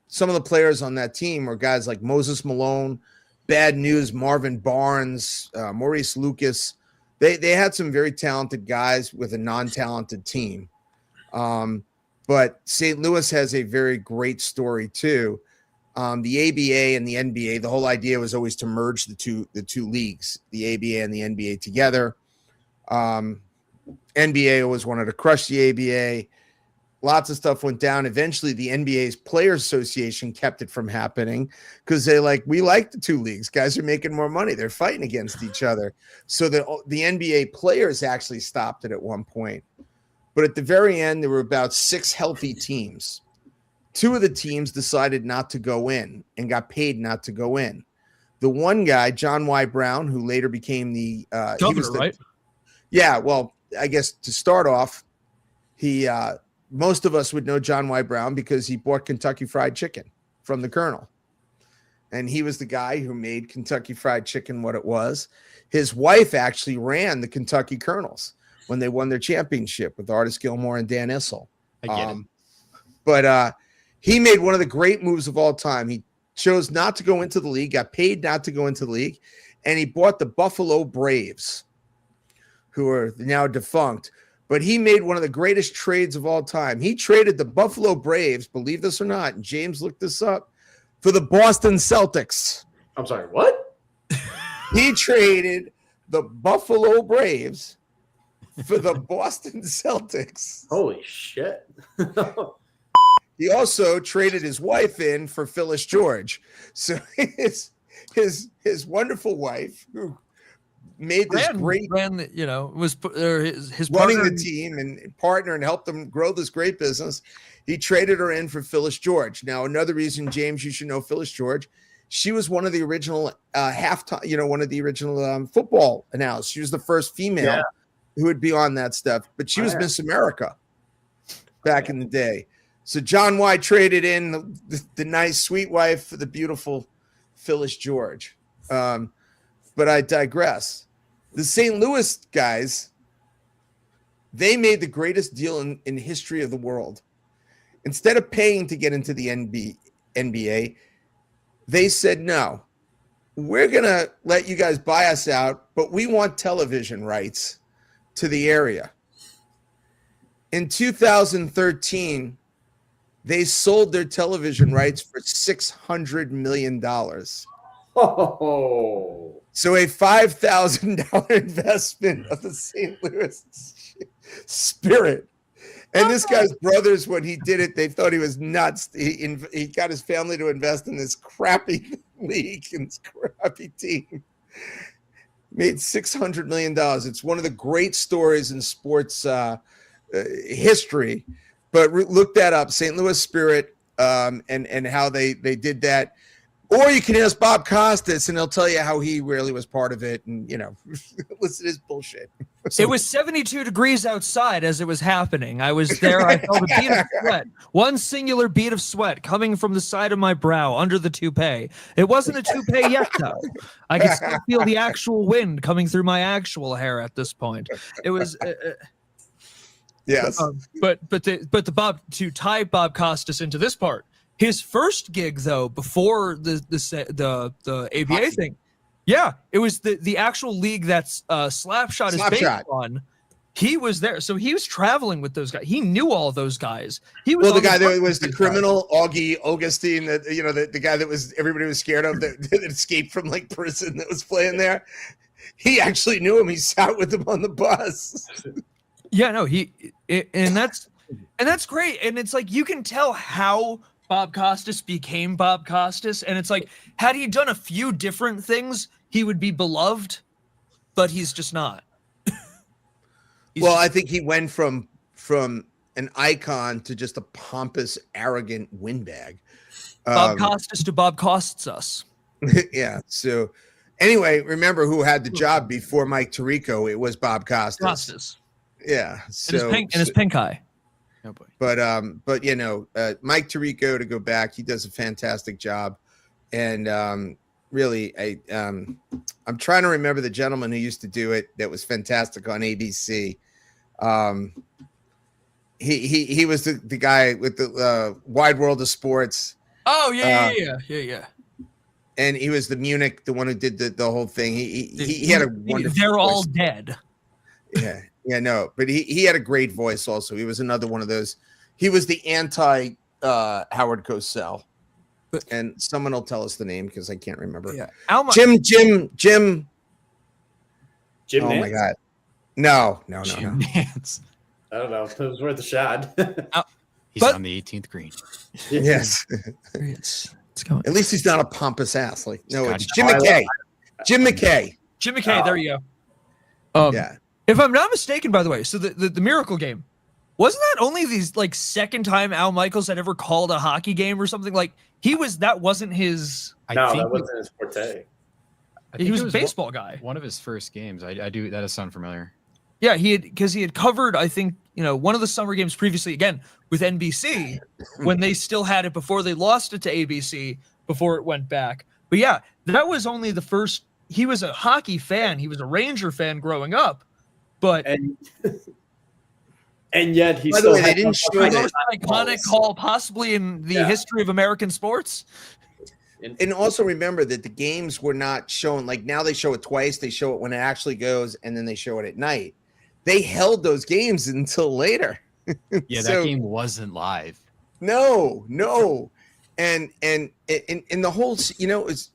some of the players on that team were guys like Moses Malone, Bad News, Marvin Barnes, Maurice Lucas. They had some very talented guys with a non-talented team. But St. Louis has a very great story too. The ABA and the NBA, the whole idea was always to merge the two leagues, the ABA and the NBA together. NBA always wanted to crush the ABA. Lots of stuff went down. Eventually, the NBA's Players Association kept it from happening because we like the two leagues. Guys are making more money. They're fighting against each other. So the NBA players actually stopped it at one point. But at the very end, there were about 6 healthy teams. 2 of the teams decided not to go in and got paid not to go in. The one guy, John Y. Brown, who later became the governor, right? Yeah, well, I guess to start off, he most of us would know John Y. Brown because he bought Kentucky Fried Chicken from the Colonel. And he was the guy who made Kentucky Fried Chicken what it was. His wife actually ran the Kentucky Colonels when they won their championship with Artis Gilmore and Dan Issel. I get it. But he made one of the great moves of all time. He chose not to go into the league, got paid not to go into the league, and he bought the Buffalo Braves, who are now defunct. But he made one of the greatest trades of all time. He traded the Buffalo Braves, believe this or not, and James looked this up, for the Boston Celtics. I'm sorry, what? He traded the Buffalo Braves for the Boston Celtics. Holy shit. He also traded his wife in for Phyllis George. So his wonderful wife, who made this great, was his running partner, the team and partner and helped them grow this great business. He traded her in for Phyllis George. Now, another reason, James, you should know Phyllis George. She was one of the original halftime, one of the original football announcers. She was the first female who would be on that stuff, but she was Miss America back in the day. So John Y traded in the nice, sweet wife for the beautiful Phyllis George. But I digress. The St. Louis guys, they made the greatest deal in history of the world. Instead of paying to get into the NBA, they said, no, we're going to let you guys buy us out, but we want television rights to the area. In 2013, they sold their television rights for $600 million. Oh. So a $5,000 investment of the St. Louis Spirit. And this guy's brothers, when he did it, they thought he was nuts. He got his family to invest in this crappy league and this crappy team. Made $600 million. It's one of the great stories in sports history. But look that up, St. Louis Spirit, and how they did that. Or you can ask Bob Costas, and he'll tell you how he really was part of it. And, listen to his bullshit. It was 72 degrees outside as it was happening. I was there. I felt a bead of sweat. One singular bead of sweat coming from the side of my brow under the toupee. It wasn't a toupee yet, though. I could still feel the actual wind coming through my actual hair at this point. It was... Yes. But the Bob, to tie Bob Costas into this part, his first gig, though, before the ABA thing, yeah, it was the actual league that's Slapshot is based on. He was there, so he was traveling with those guys. He knew all those guys. He was the guy that was the criminal, Augie Augustine, that the guy that was everybody was scared of that escaped from like prison that was playing there. He actually knew him. He sat with him on the bus. Yeah, no, and that's great, and it's like you can tell how Bob Costas became Bob Costas, and it's like had he done a few different things, he would be beloved, but he's just not. I think he went from an icon to just a pompous, arrogant windbag. Bob Costas to Bob Costs Us. Yeah. So, anyway, remember who had the job before Mike Tirico? It was Bob Costas. Yeah. So and his pink eye. Oh boy. But Mike Tirico, to go back, he does a fantastic job, and really, I'm trying to remember the gentleman who used to do it that was fantastic on ABC. He was the guy with the Wide World of Sports. Oh yeah. And he was the Munich, the one who did the whole thing. He had a wonderful. They're all voice. dead. Yeah, no, but he had a great voice. Also, he was another one of those. He was the anti Howard Cosell. And someone will tell us the name because I can't remember. Yeah, Jim. Jim Oh Nance? my God. No. Jim Nance. I don't know. It was worth a shot. He's on the 18th green. Yes. It's going. At least he's not a pompous ass. Like no, it's Scotty Jim McKay. Jim McKay. Jim McKay. There you go. Yeah. If I'm not mistaken, by the way, so the Miracle Game, wasn't that only the like second time Al Michaels had ever called a hockey game or something? Like that wasn't his. No, that wasn't his forte. He was a baseball guy. One of his first games. I do. That does sound familiar. Yeah, he had covered, I think, one of the summer games previously, again, with NBC, when they still had it before they lost it to ABC, before it went back. But yeah, that was only the first. He was a hockey fan. He was a Ranger fan growing up. But and yet he By the still way, they had didn't show the that. most iconic call possibly in the history of American sports. And also remember that the games were not shown. Like now they show it twice. They show it when it actually goes, and then they show it at night. They held those games until later. Yeah, that game wasn't live. No. And the whole, it's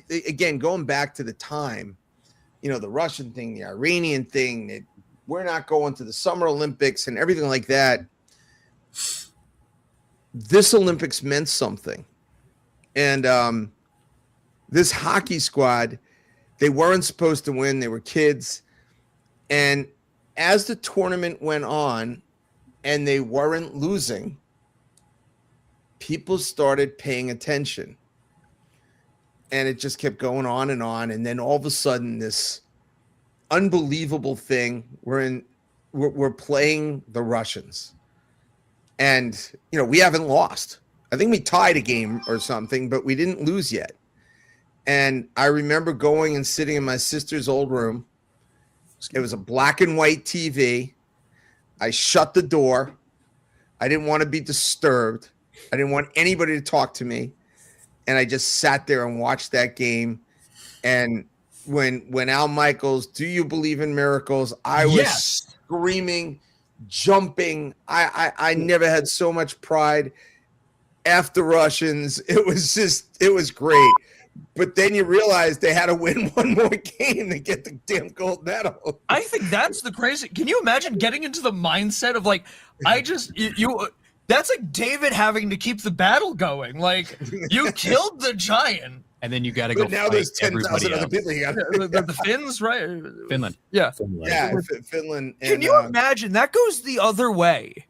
again going back to the time, the Russian thing, the Iranian thing, that we're not going to the Summer Olympics and everything like that. This Olympics meant something. And this hockey squad, they weren't supposed to win. They were kids. And as the tournament went on and they weren't losing, people started paying attention. And it just kept going on. And then all of a sudden, this unbelievable thing, we're playing the Russians. And, we haven't lost. I think we tied a game or something, but we didn't lose yet. And I remember going and sitting in my sister's old room. It was a black and white TV. I shut the door. I didn't want to be disturbed. I didn't want anybody to talk to me. And I just sat there and watched that game. And when Al Michaels, do you believe in miracles? I was screaming, jumping. I never had so much pride. After Russians, it was great. But then you realize they had to win one more game to get the damn gold medal. I think that's the crazy. Can you imagine getting into the mindset of like, you that's like David having to keep the battle going. Like, you killed the giant. And then you got to go But now fight there's everybody 10,000 other else. people. You got The Finns, right? Finland. Yeah. yeah, Finland. Can And, you imagine that goes the other way?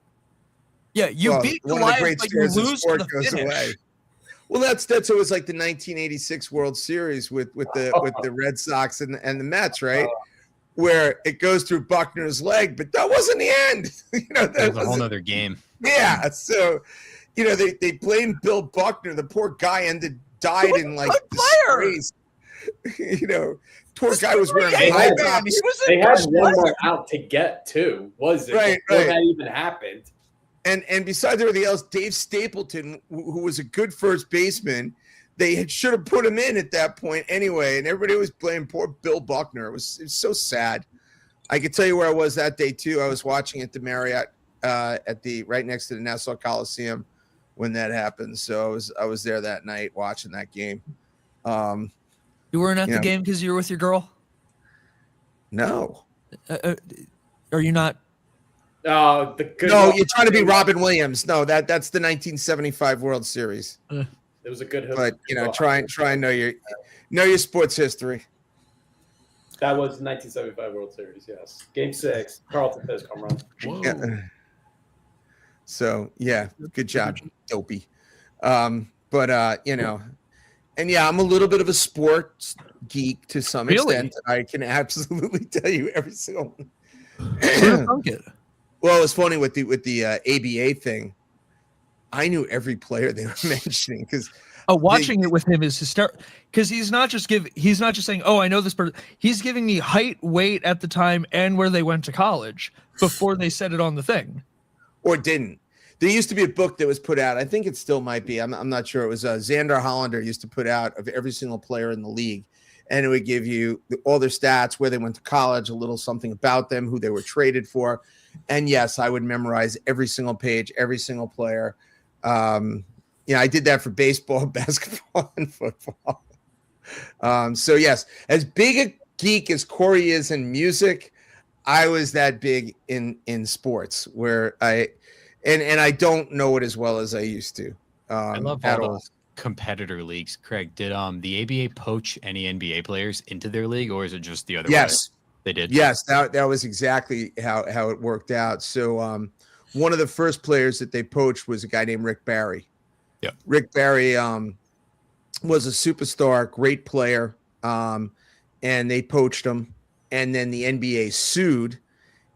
Yeah, you beat one of the great Goliath, but you stories of lose to sport the goes finish. away. Well, that's always like the 1986 World Series with the Red Sox and the Mets, right? Where it goes through Buckner's leg, but that wasn't the end. That was a whole other game. Yeah, so they blamed Bill Buckner. The poor guy died in like disgrace. Poor guy was wearing high tops. They had one more out to get to, was it? Right, before right. that even happened. And besides everything else, Dave Stapleton, who was a good first baseman, they should have put him in at that point anyway. And everybody was blaming poor Bill Buckner. It was so sad. I can tell you where I was that day too. I was watching at the Marriott right next to the Nassau Coliseum when that happened. So I was there that night watching that game. You weren't at the game because you were with your girl? No. Are you not? No, you're trying to be Robin Williams. No, that's the 1975 World Series. It was a good hook. But try and know your sports history. That was 1975 World Series. Yes, Game 6, Carlton Fisk home run. Whoa. Yeah. So yeah, good job, dopey. And yeah, I'm a little bit of a sports geek to some extent. I can absolutely tell you every single one. Well, it's funny with the ABA thing. I knew every player they were mentioning because watching it with him is hysterical because he's not just saying, "Oh, I know this person." He's giving me height, weight at the time, and where they went to college before they said it on the thing, or didn't. There used to be a book that was put out. I think it still might be. I'm not sure. It was Xander Hollander used to put out of every single player in the league, and it would give you all their stats, where they went to college, a little something about them, who they were traded for. And yes, I would memorize every single page, every single player. I did that for baseball, basketball, and football. So yes, as big a geek as Corey is in music, I was that big in sports where I don't know it as well as I used to. I love all those competitor leagues. Craig, did the ABA poach any NBA players into their league, or is it just the other way? Yes. They did. Yes, that was exactly how it worked out. So one of the first players that they poached was a guy named Rick Barry. Yeah. Rick Barry was a superstar, great player, and they poached him. And then the NBA sued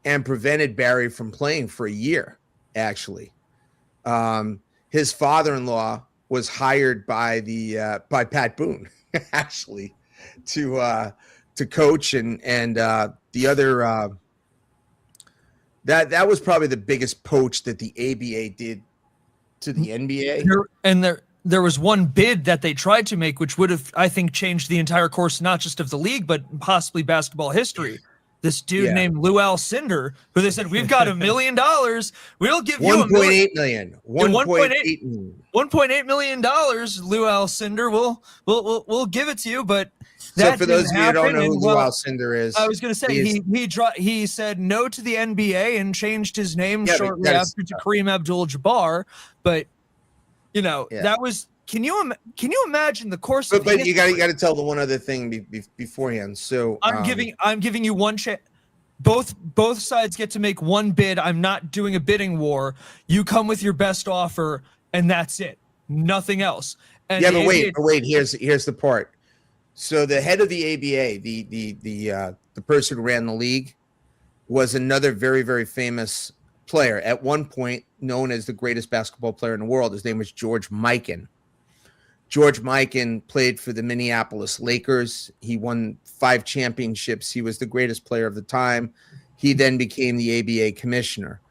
and prevented Barry from playing for a year, actually. His father-in-law was hired by Pat Boone, actually, to coach and the other that was probably the biggest poach that the ABA did to the NBA. There was one bid that they tried to make, which would have, I think, changed the entire course, not just of the league, but possibly basketball history. This dude named Lou Alcindor, who they said, "We've got $1 million. We'll give you $1.8 million. $1.8 million, Lou Alcindor. We'll give it to you." But so for those of you who don't know who Lou Alcindor is, I was going to say he said no to the NBA and changed his name shortly after to Kareem Abdul-Jabbar. But that was. Can you imagine the course? But you got to tell the one other thing beforehand. So I'm giving you one chance. Both sides get to make one bid. I'm not doing a bidding war. You come with your best offer, and that's it. Nothing else. And but wait. Here's the part. So the head of the ABA, the person who ran the league, was another very, very famous player. At one point, known as the greatest basketball player in the world. His name was George Mikan. George Mikan played for the Minneapolis Lakers. He won 5 championships. He was the greatest player of the time. He then became the ABA commissioner.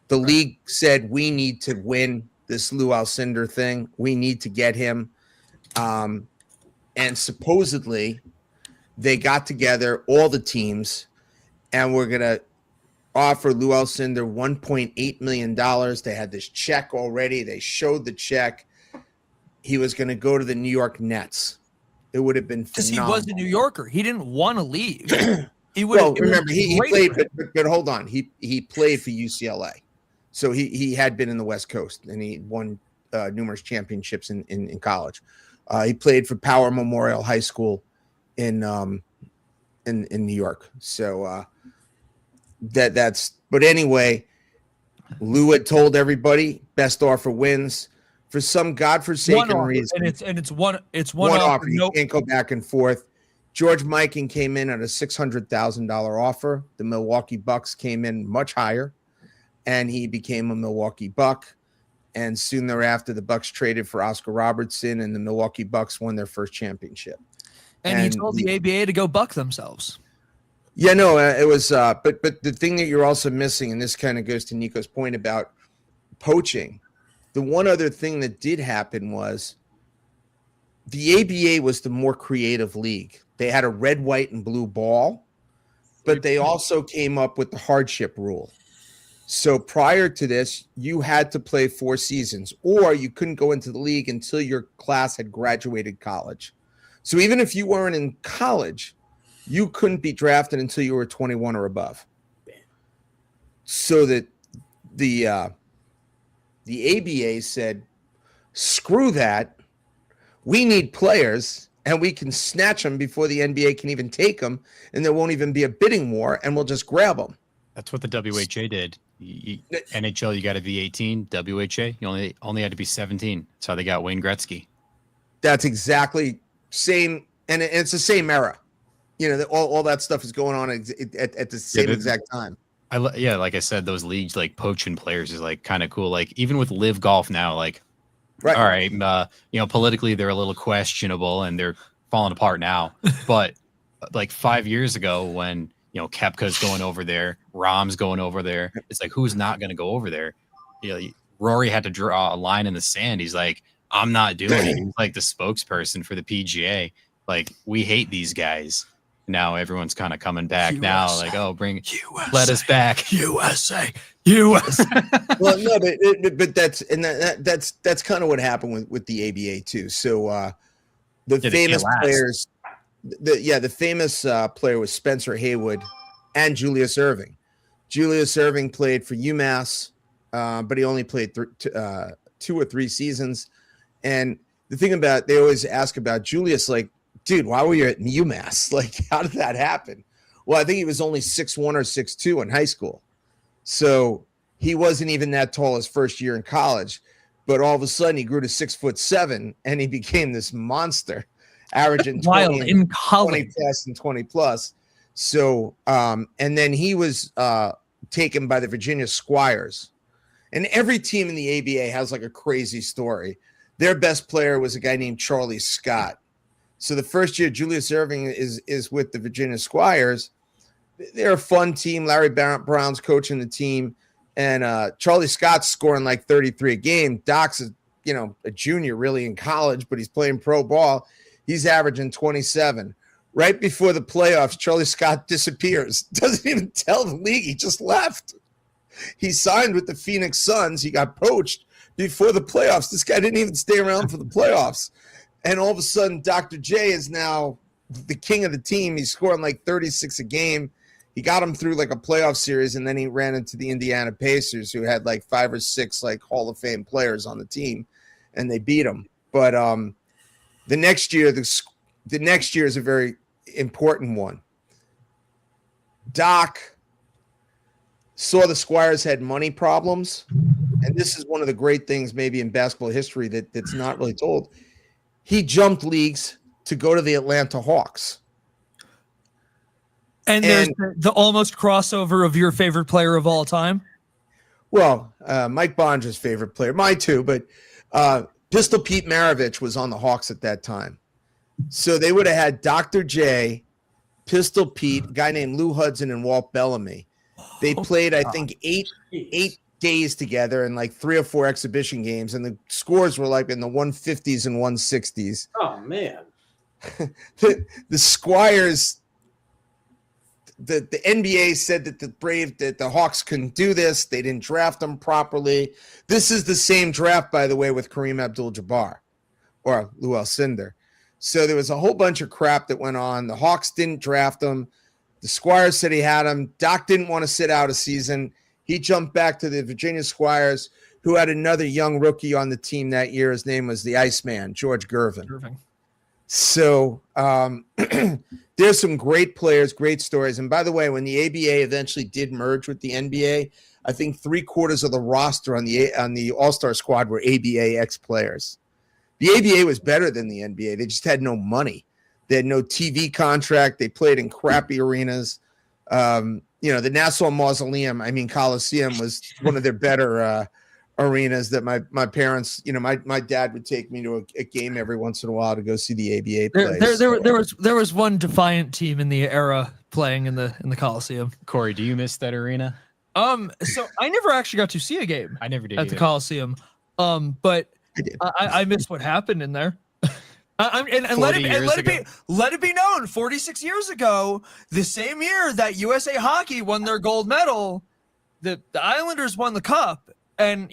The league said, we need to win this Lou Alcindor thing. We need to get him. And supposedly they got together, all the teams, and we're going to offer Lou Alcindor $1.8 million. They had this check already. They showed the check. He was going to go to the New York Nets. It would have been Because he phenomenal. was a New Yorker. He didn't want to leave. He would. Well, remember he great played, for him. but hold on, he played for UCLA, so he had been in the West Coast and he won numerous championships in college. He played for Power Memorial High School in New York. So that's. But anyway, Lou had told everybody best offer wins. For some godforsaken reason, and it's one one offer. offer. You can't go back and forth. George Mikan came in at a $600,000 offer. The Milwaukee Bucks came in much higher, and he became a Milwaukee Buck. And soon thereafter, the Bucks traded for Oscar Robertson, and the Milwaukee Bucks won their first championship. And he told the ABA to go buck themselves. Yeah, no, it was. But the thing that you're also missing, and this kind of goes to Nico's point about poaching. The one other thing that did happen was the ABA was the more creative league. They had a red, white, and blue ball, but they also came up with the hardship rule. So prior to this, you had to play 4 seasons, or you couldn't go into the league until your class had graduated college. So even if you weren't in college, you couldn't be drafted until you were 21 or above. So that the ABA said, screw that. We need players, and we can snatch them before the NBA can even take them, and there won't even be a bidding war, and we'll just grab them. That's what the WHA did. NHL, you got to be 18. WHA, you only had to be 17. That's how they got Wayne Gretzky. That's exactly same, and it's the same era. You know, all that stuff is going on at the same exact time. Like I said, those leagues like poaching players is like kind of cool. Like even with Live Golf now, like, right. All right, politically they're a little questionable and they're falling apart now. But like 5 years ago, when Koepka's going over there, Rahm's going over there, it's like who's not going to go over there? Rory had to draw a line in the sand. He's like, I'm not doing it. He's like the spokesperson for the PGA. Like we hate these guys. Now everyone's kind of coming back USA. Now, like, oh, let us back, USA. Well, no, but that's kind of what happened with the ABA too. So the famous players, the famous player was Spencer Haywood and Julius Erving. Julius Erving played for UMass, but he only played 2 or 3 seasons. And the thing about, they always ask about Julius, like, dude, why were you at UMass? Like, how did that happen? Well, I think he was only 6'1" or 6'2" in high school. So he wasn't even that tall his first year in college. But all of a sudden, he grew to 6'7", and he became this monster, averaging 20 in college. 20 plus and 20 plus. So, and then he was taken by the Virginia Squires. And every team in the ABA has like a crazy story. Their best player was a guy named Charlie Scott. So the first year Julius Erving is with the Virginia Squires. They're a fun team. Larry Brown's coaching the team, and Charlie Scott's scoring like 33 a game. Doc's a junior really in college, but he's playing pro ball. He's averaging 27. Right before the playoffs, Charlie Scott disappears. Doesn't even tell the league. He just left. He signed with the Phoenix Suns. He got poached before the playoffs. This guy didn't even stay around for the playoffs. And all of a sudden, Dr. J is now the king of the team. He's scoring like 36 a game. He got him through like a playoff series, and then he ran into the Indiana Pacers, who had like 5 or 6 like Hall of Fame players on the team, and they beat him. But the next year is a very important one. Doc saw the Squires had money problems, and this is one of the great things maybe in basketball history that's not really told. He jumped leagues to go to the Atlanta Hawks. And there's the almost crossover of your favorite player of all time. Well, Mike Bondra's favorite player, mine too, but Pistol Pete Maravich was on the Hawks at that time. So they would have had Dr. J, Pistol Pete, a guy named Lou Hudson, and Walt Bellamy. They played, I think, eight days together in like 3 or 4 exhibition games, and the scores were like in the 150s and 160s. Oh man. the Squires, the NBA said that the Hawks couldn't do this. They didn't draft them properly. This is the same draft, by the way, with Kareem Abdul-Jabbar or Lou Alcindor. So there was a whole bunch of crap that went on. The Hawks didn't draft him. The Squires said he had him. Doc didn't want to sit out a season. He jumped back to the Virginia Squires, who had another young rookie on the team that year. His name was the Iceman, George Gervin. So there's some great players, great stories. And by the way, when the ABA eventually did merge with the NBA, I think 3/4 of the roster on the All-Star squad were ABA ex-players. The ABA was better than the NBA. They just had no money. They had no TV contract. They played in crappy arenas. The Nassau Coliseum was one of their better arenas that my parents, my dad would take me to a game every once in a while to go see the ABA play. There was one Defiant team in the era playing in the Coliseum. Corey, do you miss that arena? So I never actually got to see a game. I never did at the Coliseum. But I miss what happened in there. Let it be known, 46 years ago, the same year that USA Hockey won their gold medal, the Islanders won the cup. And,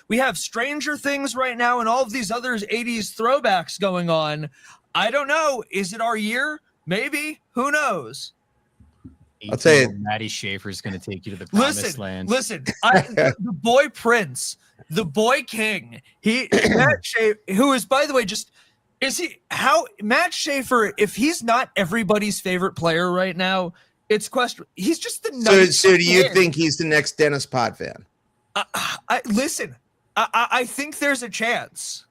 we have Stranger Things right now and all of these other 80s throwbacks going on. I don't know. Is it our year? Maybe. Who knows? I'll tell you. Maddie Schaefer's going to take you to the promised land. Listen, the boy Prince, the boy King, Matt Schaefer, who is, by the way, Matt Schaefer, if he's not everybody's favorite player right now, it's question. He's just the nicest. So do you think he's the next Dennis Potvin? I think there's a chance.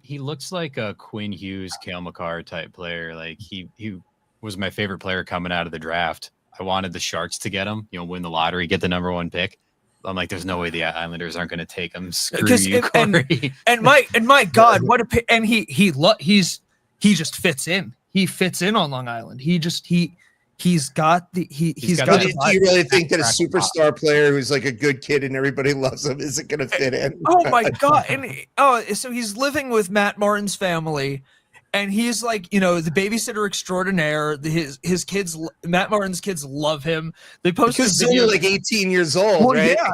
He looks like a Quinn Hughes, Cale Makar type player. Like he was my favorite player coming out of the draft. I wanted the Sharks to get him, win the lottery, get the number 1 pick. I'm like, there's no way the Islanders aren't going to take him. Screw you, Corey. And my God, what a pick! And he just fits in. He fits in on Long Island. He's got the. Do you really think that a superstar player who's like a good kid and everybody loves him isn't going to fit in? Oh my God! And so he's living with Matt Martin's family. And he's like, the babysitter extraordinaire. His kids, Matt Martin's kids, love him. They posted because he's only like 18 years old, right? Yeah.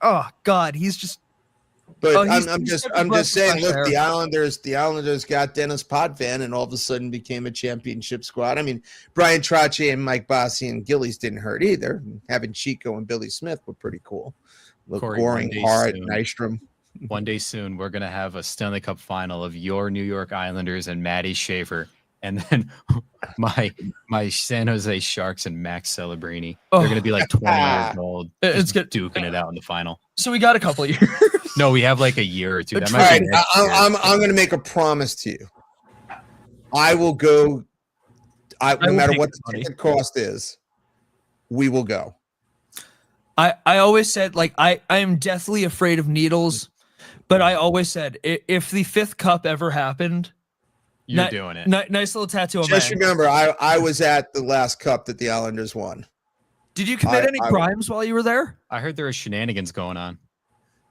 Oh God, he's just. But I'm just saying. Look, the Islanders got Dennis Potvin, and all of a sudden became a championship squad. I mean, Brian Trottier and Mike Bossy and Gillies didn't hurt either. Having Chico and Billy Smith were pretty cool. Look, Goring, Hart, Nystrom. One day soon, we're going to have a Stanley Cup final of your New York Islanders and Maddie Schaefer. And then my San Jose Sharks and Max Celebrini. They're going to be like 20 years old. It's good. Duking it out in the final. So we got a couple of years. No, we have like a year or two. All right, I'm going to make a promise to you. I will go. No matter what the ticket cost is, we will go. I always said, I am deathly afraid of needles. But I always said, if the 5th cup ever happened, you're doing it. Nice little tattoo on my Just remember, I was at the last cup that the Islanders won. Did you commit any crimes while you were there? I heard there was shenanigans going on.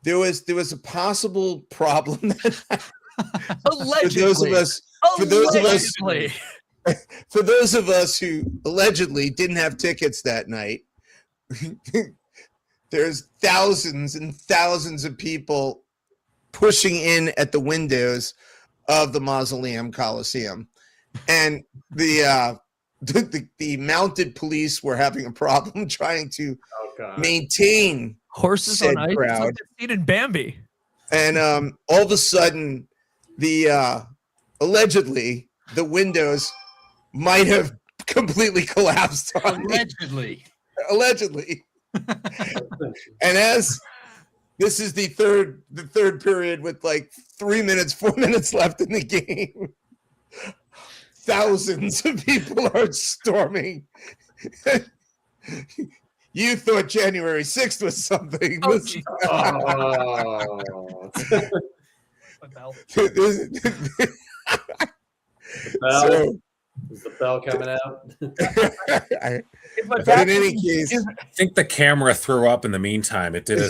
There was a possible problem. Allegedly. For those of us who allegedly didn't have tickets that night, there's thousands and thousands of people pushing in at the windows of the Mausoleum Coliseum, and the mounted police were having a problem trying to maintain horses on ice. Crowd. It's like they've seen in Bambi. And all of a sudden, allegedly the windows might have completely collapsed. Allegedly. And as this is the third period with like 4 minutes left in the game, thousands of people are storming. You thought January 6th was something. Is the bell coming out? But in any case, I think the camera threw up in the meantime. It did a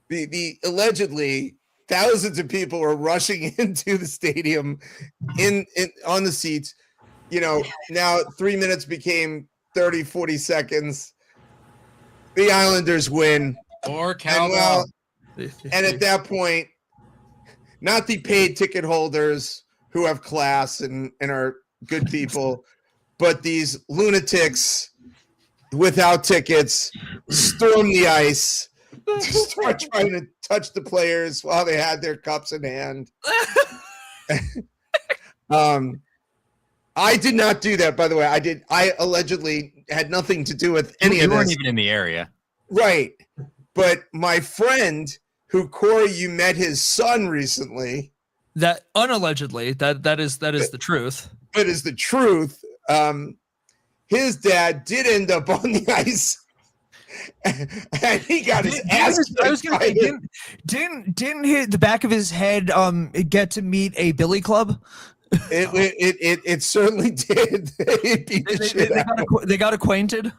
the allegedly thousands of people were rushing into the stadium on the seats. Now 3 minutes became 30, 40 seconds. The Islanders win. Or cowbell. And at that point, not the paid ticket holders who have class and are good people, but these lunatics without tickets storm the ice to start trying to touch the players while they had their cups in hand. I did not do that, by the way. I allegedly had nothing to do with any of this. You weren't even in the area. Right. But my friend, who, Corey, you met his son recently. That unallegedly, that is the truth. That is the truth. His dad did end up on the ice. And he got his ass kicked. I was gonna say, didn't hit the back of his head get to meet a billy club? It certainly did. They got acquainted.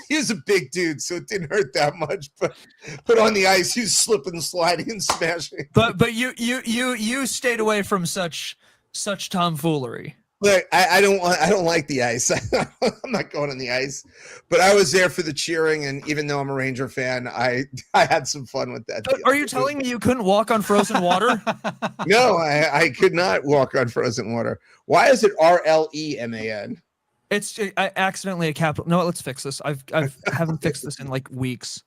He was a big dude, so it didn't hurt that much. But on the ice, he was slipping, sliding, and smashing. But you stayed away from such tomfoolery. Look, I don't like the ice. I'm not going on the ice. But I was there for the cheering, and even though I'm a Ranger fan, I had some fun with that. Are you telling me you couldn't walk on frozen water? No, I could not walk on frozen water. Why is it RLEMAN? It's I accidentally a capital. No, let's fix this. I haven't fixed this in like weeks.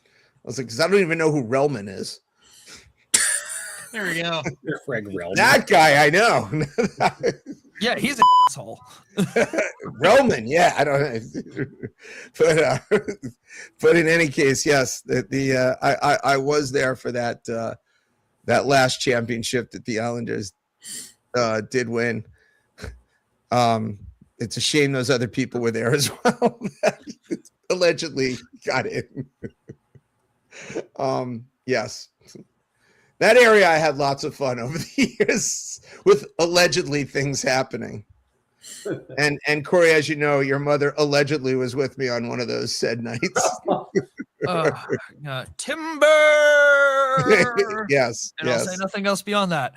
I was like, because I don't even know who Relman is. There we go. Craig Relman. That guy, I know. Yeah, he's an asshole. Relman, yeah, I don't know. But in any case, yes, I was there for that last championship that the Islanders did win. It's a shame those other people were there as well. Allegedly got in. Yes. That area, I had lots of fun over the years with allegedly things happening. And Corey, as you know, your mother allegedly was with me on one of those said nights. Timber. Yes. And yes. I'll say nothing else beyond that.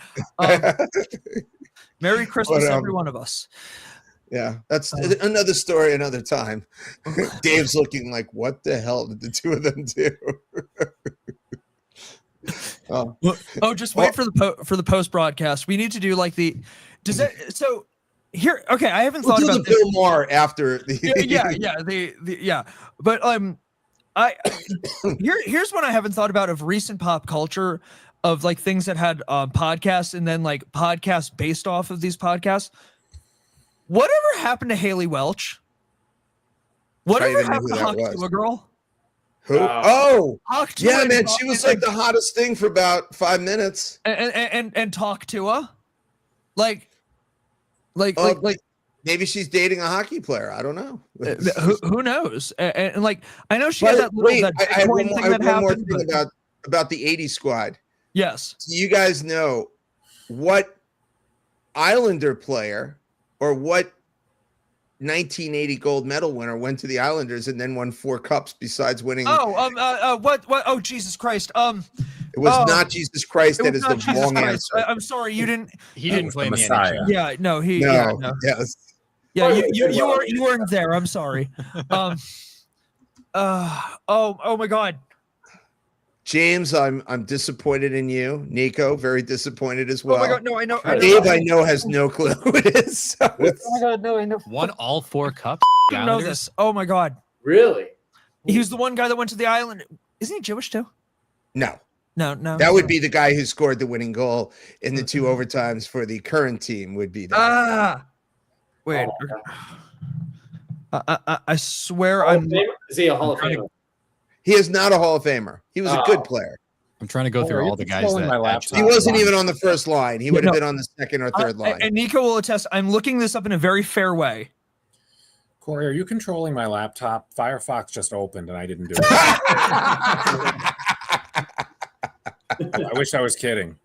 Merry Christmas, every one of us. Yeah, that's another story, another time. Dave's looking like, what the hell did the two of them do? Just wait for the post broadcast. We need to do like the. Does that so? Here, okay. I haven't thought about this. Bill Maher after the yeah. But here's one I haven't thought about of recent pop culture, of like things that had podcasts and then like podcasts based off of these podcasts. Whatever happened to Haley Welch? Whatever happened to Hawk to a girl? Who? Yeah, man, she was like the hottest thing for about 5 minutes. And talk to her, like maybe she's dating a hockey player. I don't know. Who knows? And like I know she had that little I have one more thing about the '80s squad. Yes. Do you guys know what Islander player or what 1980 gold medal winner went to the Islanders and then won 4 cups besides winning? What? Oh, Jesus Christ. It was not Jesus Christ. That is the wrong answer. I'm sorry, you didn't. He didn't claim the Messiah. NHL. Yeah, no, he. No. Yeah, no. Yes. Yeah, you weren't there. I'm sorry. Oh my God. James, I'm disappointed in you. Nico, very disappointed as well. Oh my God, no, I know. Dave, I know, has no clue who it is. So oh my God, no, I know. Won all 4 cups. I don't know this. Oh my God. Really? He was the one guy that went to the island. Isn't he Jewish too? No. No. That would be the guy who scored the winning goal in the 2 overtimes for the current team. Would be that. Wait. I swear Is he a Hall of Famer? He is not a Hall of Famer. He was a good player. I'm trying to go through all the guys that he wasn't even on the first line. He would have been on the second or third line. And Nico will attest. I'm looking this up in a very fair way. Corey, are you controlling my laptop? Firefox just opened and I didn't do it. I wish I was kidding.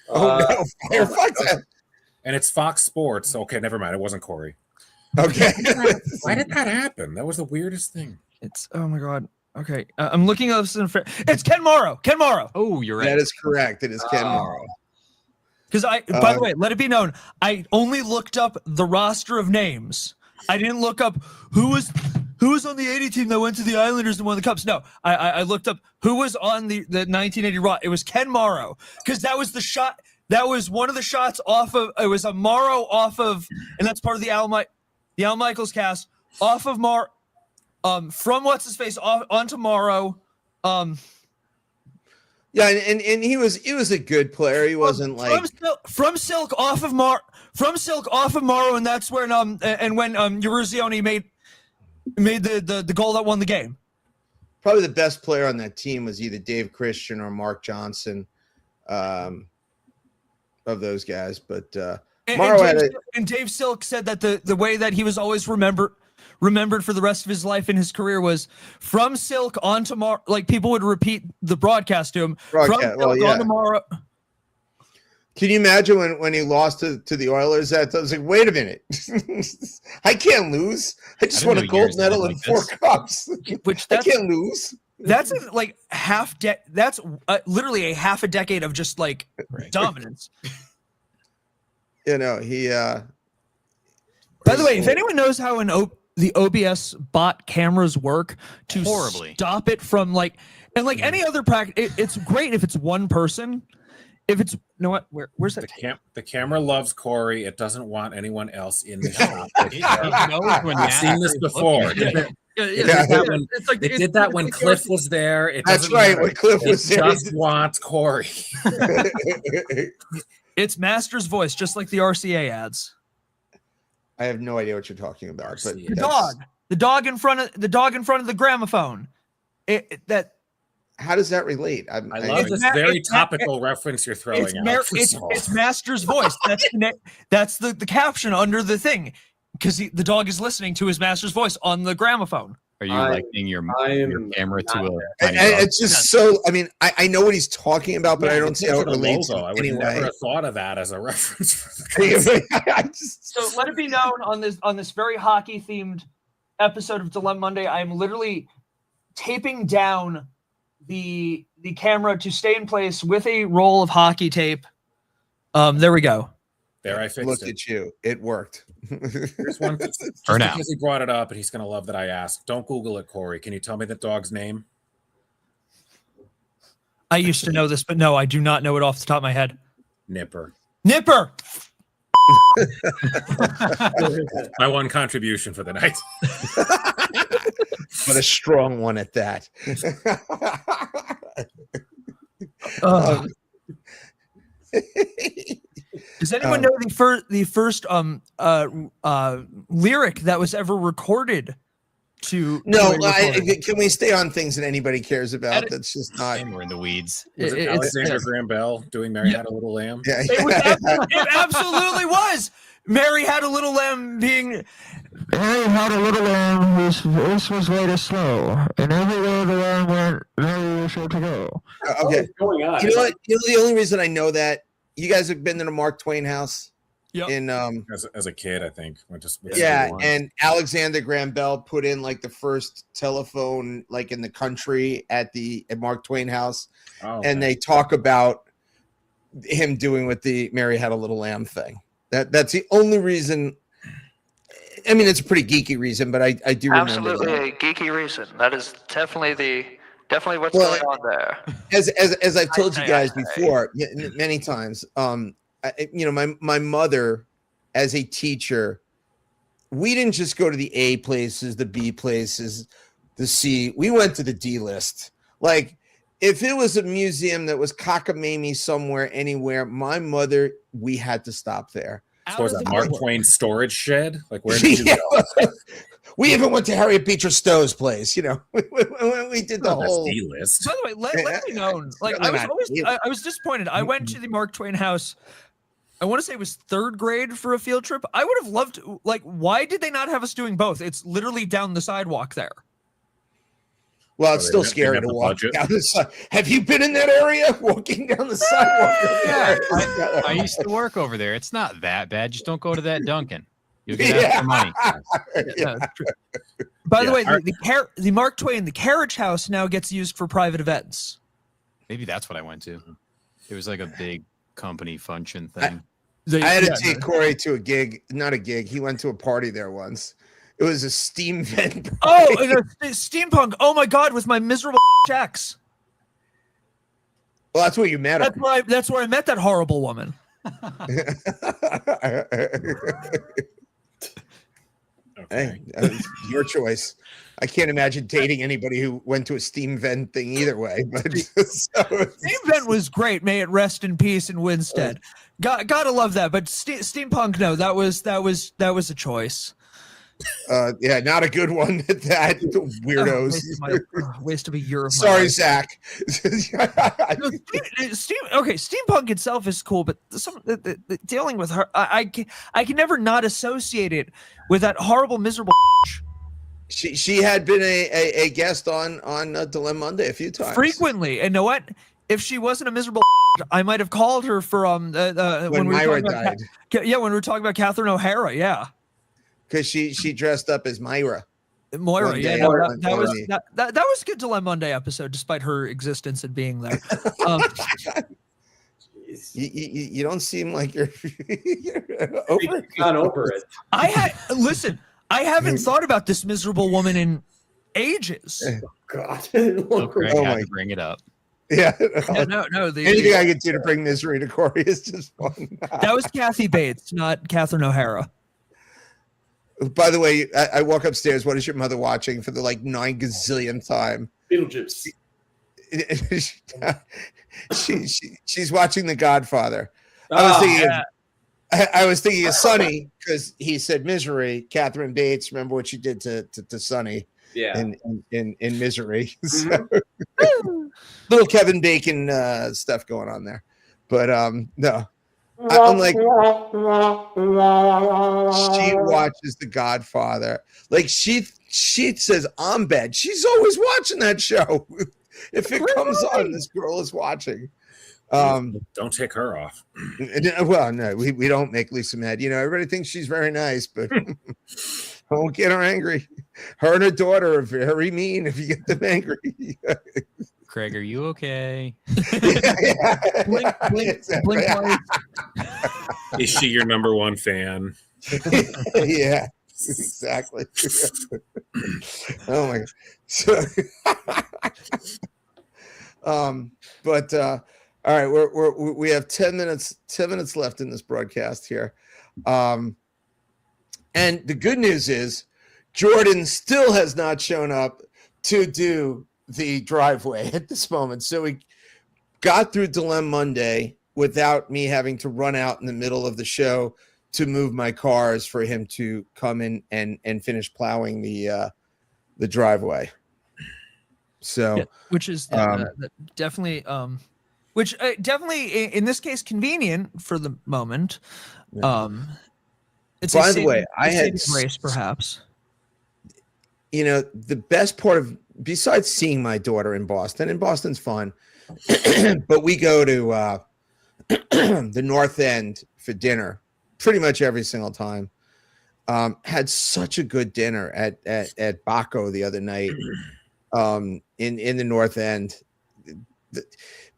Oh no, Firefox. And it's Fox Sports. Okay, never mind. It wasn't Corey. Okay. Why did that happen? That was the weirdest thing. It's oh my God. Okay, I'm looking at this in fair. It's Ken Morrow. Ken Morrow. Oh, you're right. That is correct. It is Ken Morrow. Because by the way, let it be known, I only looked up the roster of names. I didn't look up who was who was on the 80 team that went to the Islanders and won the Cups? No, I looked up who was on the 1980 Raw. It was Ken Morrow, because that was the shot. That was one of the shots off of. It was a Morrow off of, and that's part of the Al Michaels cast off of from what's his face off onto Morrow. Yeah, and he was a good player. He wasn't from Silk off of Morrow, and that's when Eruzione made the goal that won the game. Probably the best player on that team was either Dave Christian or Mark Johnson, of those guys. But Dave Silk said that the way that he was always remembered for the rest of his life in his career was from Silk onto Morrow. Like, people would repeat the broadcast to him. Onto Morrow. Can you imagine when he lost to the Oilers? I was like, wait a minute, I can't lose. I just won a gold medal and 4 cups. I can't lose. That's like that's literally a half a decade of just like dominance. You know, he. By the way, if anyone knows how the OBS bot cameras work to stop it from any other practice, it's great if it's one person. If it's where's that? The camera loves Corey. It doesn't want anyone else in the shop. I've seen this before. They did that when Cliff was there. That's right. When Cliff was there, just wants Corey. It's Master's voice, just like the RCA ads. I have no idea what you're talking about. But the dog in front of the gramophone. How does that relate? I love this very topical reference you're throwing out. It's Master's voice. That's the caption under the thing, because the dog is listening to his master's voice on the gramophone. Are you likening your camera to a? It's just so. I mean, I know what he's talking about, but I don't see how it relates. I would never have thought of that as a reference for the So let it be known on this very hockey themed episode of Dilem-Monday, I am literally taping down the camera to stay in place with a roll of hockey tape. There we go. There, I fixed Look it. at you. It worked. Here's one because he brought it up, and he's going to love that I asked. Don't Google it, Corey. Can you tell me the dog's name? I used to know this, but no, I do not know it off the top of my head. Nipper. My one contribution for the night. But a strong one at that. Does anyone know the first lyric that was ever recorded? Can we stay on things that anybody cares about? That's just not. We're in the weeds. Was it Alexander Graham Bell doing "Mary Had a Little Lamb"? Yeah. It absolutely was. Mary Had a Little Lamb being. Mary had a little lamb whose voice was way too slow, and everywhere the lamb went, Mary was sure to go. Okay. What's going on? You know what? The only reason I know that, you guys have been to the Mark Twain house. Yep. In as a kid, I think. And Alexander Graham Bell put in like the first telephone like in the country at Mark Twain house. Oh, okay. And they talk about him doing with the Mary Had a Little Lamb thing. That's the only reason. I mean, it's a pretty geeky reason, but I do remember Absolutely that. a geeky reason. That is definitely what's going on there. As I've told you guys before, many times, my mother, as a teacher, we didn't just go to the A places, the B places, the C. We went to the D list. Like, if it was a museum that was cockamamie somewhere, anywhere, my mother, we had to stop there. So was that Mark Twain storage shed? Like, where did you go? We even went to Harriet Beecher Stowe's place. You know, we did the whole list. By the way, let me know. Like, I was disappointed. I went to the Mark Twain house. I want to say it was 3rd grade for a field trip. I would have loved to, like, why did they not have us doing both? It's literally down the sidewalk there. Well, it's still scary to walk down the side. Have you been in that area walking down the sidewalk? Yeah, I used to work over there. It's not that bad. Just don't go to that Dunkin'. You'll get extra money. By the way, the Mark Twain, the carriage house now gets used for private events. Maybe that's what I went to. It was like a big company function thing. I had to take Corey to a gig, not a gig. He went to a party there once. It was a steam vent. Oh, steampunk. Oh my God, with my miserable ex. Well, that's where you met her. That's where I met that horrible woman. Hey, your choice. I can't imagine dating anybody who went to a steam vent thing either way. But Steam vent was great. May it rest in peace in Winstead. Gotta love that. But steampunk, no, that was a choice. Yeah, not a good one at that. Weirdos. Waste of a year of my Sorry, life. Zach. Steampunk itself is cool, but dealing with her, I can never not associate it with that horrible, miserable. She had been a guest on Dilem-Monday a few times. Frequently, and know what? If she wasn't a miserable, I might have called her for when we Myra were talking died. when we were talking about Catherine O'Hara, yeah. Because she dressed up as Myra. Moira, yeah, day, no, one that was day. that was a good Dilem-Monday episode, despite her existence and being there. You don't seem like you're over it. Not over it. I haven't thought about this miserable woman in ages. God. So Craig Oh had my- to bring it up. Yeah. Yeah, no. Anything I can do to bring misery to Corey is just fun. That was Kathy Bates, not Catherine O'Hara. By the way, I walk upstairs. What is your mother watching for the 9 gazillionth time? Beetlejuice. She's watching The Godfather. I was thinking of Sonny because he said misery. Catherine Bates, remember what she did to Sonny Yeah. in Misery. So, little Kevin Bacon stuff going on there. But no. I'm like, she watches The Godfather. Like she says, I'm bad. She's always watching that show. If it comes on, this girl is watching. Don't take her off. Well, no, we don't make Lisa mad. Everybody thinks she's very nice, but don't get her angry. Her and her daughter are very mean if you get them angry. Craig, are you okay? Blink lights. Is she your number one fan? Yeah, exactly. Oh my God. So, but all right, we have 10 minutes left in this broadcast here. And the good news is Jordan still has not shown up to do the driveway at this moment. So we got through Dilem-Monday without me having to run out in the middle of the show to move my cars for him to come in and finish plowing the driveway. So, Yeah, which is definitely in this case convenient for the moment. It's by the way, I had grace, perhaps. The best part of, besides seeing my daughter in Boston, and Boston's fun, but we go to the North End for dinner pretty much every single time. Had such a good dinner at Baco the other night in the North End.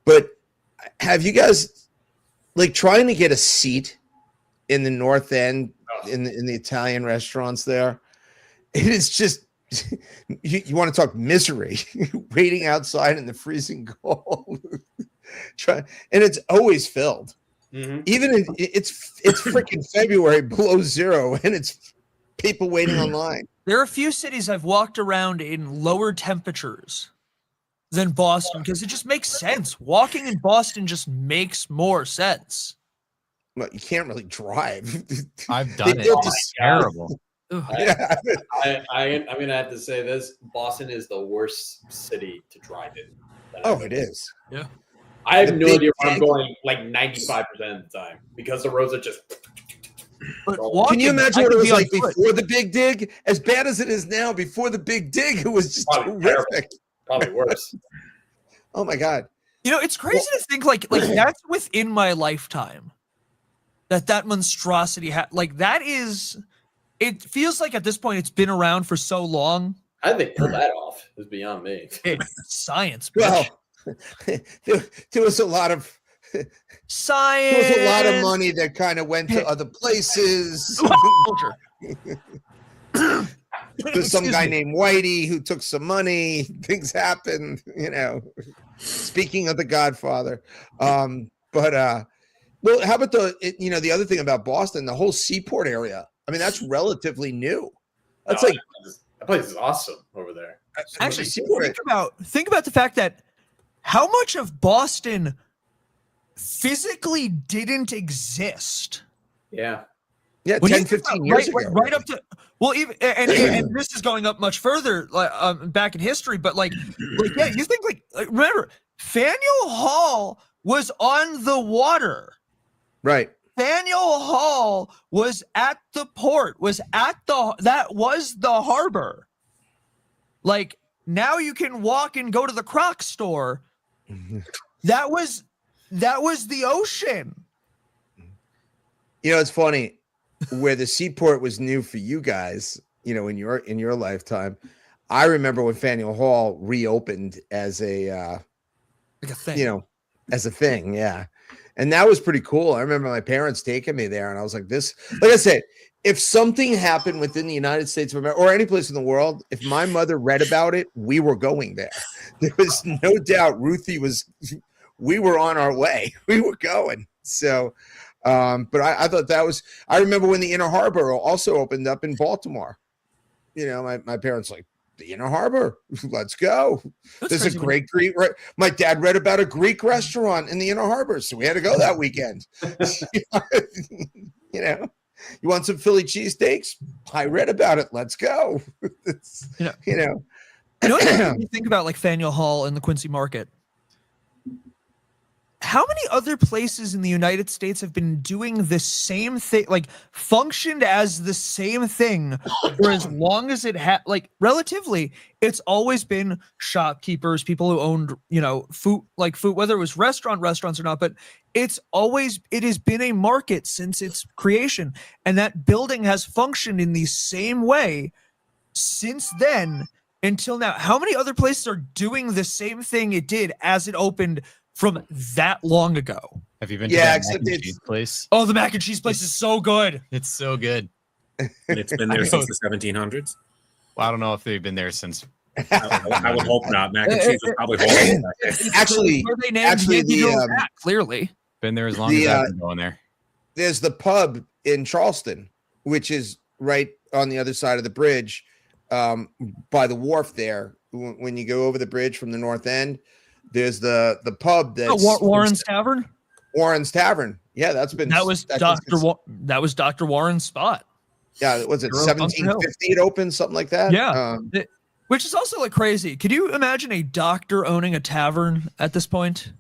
But have you guys trying to get a seat in the North End in the Italian restaurants there? It is just you want to talk misery, waiting outside in the freezing cold. And it's always filled. Mm-hmm. Even it's freaking February below zero, and it's people waiting online. There are a few cities I've walked around in lower temperatures than Boston because it just makes sense. Walking in Boston just makes more sense. Well, you can't really drive. I've done it. built It's terrible. Yeah. I'm gonna have to say this: Boston is the worst city to drive in. Oh, it is. Yeah. I have The no big idea where I'm tank- going 95% of the time because the roads are just. But Can you walking, imagine I what it could was be on like foot. before the big dig? As bad as it is now, before the big dig, it was just Probably terrific. Probably worse. Oh my God. It's crazy to think like that's within my lifetime. That monstrosity that is. It feels like at this point it's been around for so long. How did they pull that off? It's beyond me. It's science. Well, bitch. there was a lot of Science. there was a lot of money that kind of went to other places. Culture. There's some Excuse guy me. named Whitey who took some money. Things happen, Speaking of the Godfather, well, how about the other thing about Boston, the whole seaport area? I mean, that's relatively new. That's No, like that place is awesome over there. Actually, seaport. think about the fact that how much of Boston physically didn't exist. Yeah. Yeah, When you 10, think 15 about- years right, ago. right up to even and this is going up much further back in history, but yeah, you think remember Faneuil Hall was on the water. Right. Faneuil Hall was at the port, that was the harbor. Like now you can walk and go to the Croc store. That was the ocean. It's funny where the seaport was new for you guys, in your lifetime. I remember when Faneuil Hall reopened as a Like a thing. as a thing, yeah. And that was pretty cool. I remember my parents taking me there, and I was like, like I said, if something happened within the United States of America or any place in the world, if my mother read about it, we were going there. There was no doubt we were on our way. We were going. So, but I thought I remember when the Inner Harbor also opened up in Baltimore. My parents like, the Inner Harbor, let's go. There's a great Greek. My dad read about a Greek restaurant in the Inner Harbor, so we had to go that weekend. You want some Philly cheesesteaks? I read about it. Let's go. You think about like Faneuil Hall and the Quincy Market. How many other places in the United States have been doing the same thing, like functioned as the same thing for as long as it had, relatively, it's always been shopkeepers, people who owned, food, whether it was restaurants or not, but it has been a market since its creation. And that building has functioned in the same way since then until now. How many other places are doing the same thing it did as it opened from that long ago? Have you been to that mac and cheese place? Oh, the mac and cheese place is so good. It's so good. And it's been there since the 1700s. Well, I don't know if they've been there since. I would hope not. Mac and cheese was probably holding back there. Actually, clearly Been there as long as I've been going there. There's the pub in Charleston, which is right on the other side of the bridge, by the wharf there. When you go over the bridge from the north end, there's the pub that's Warren's Tavern. Warren's Tavern. Yeah, that was Dr. Warren's spot. Yeah, was it 1750 it opened, something like that? Yeah. Which is also crazy. Could you imagine a doctor owning a tavern at this point?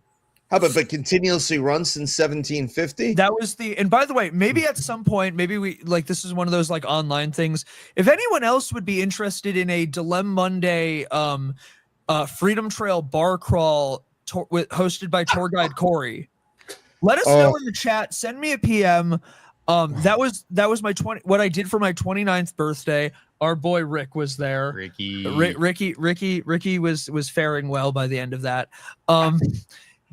How about but continuously run since 1750? That was and by the way, maybe at some point, maybe we this is one of those online things. If anyone else would be interested in a Dilem-Monday Freedom Trail bar crawl hosted by tour guide Corey, let us know in the chat. Send me a PM. That was what I did for my 29th birthday. Our boy Rick was there. Ricky was faring well by the end of that.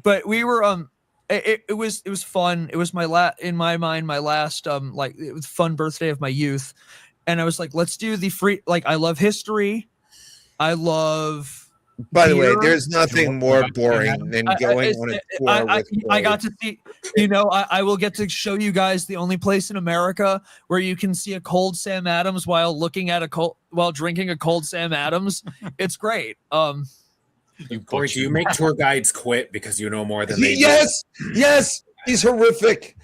But we were it was fun. It was my last it was fun birthday of my youth, and I was like, let's do the free. I love history. I love. By the way, there's nothing more boring than going on a tour with Corey. I got to see, I will get to show you guys the only place in America where you can see a cold Sam Adams while drinking a cold Sam Adams. It's great. Corey, do you make tour guides quit because you know more than they do? Yes, he's horrific.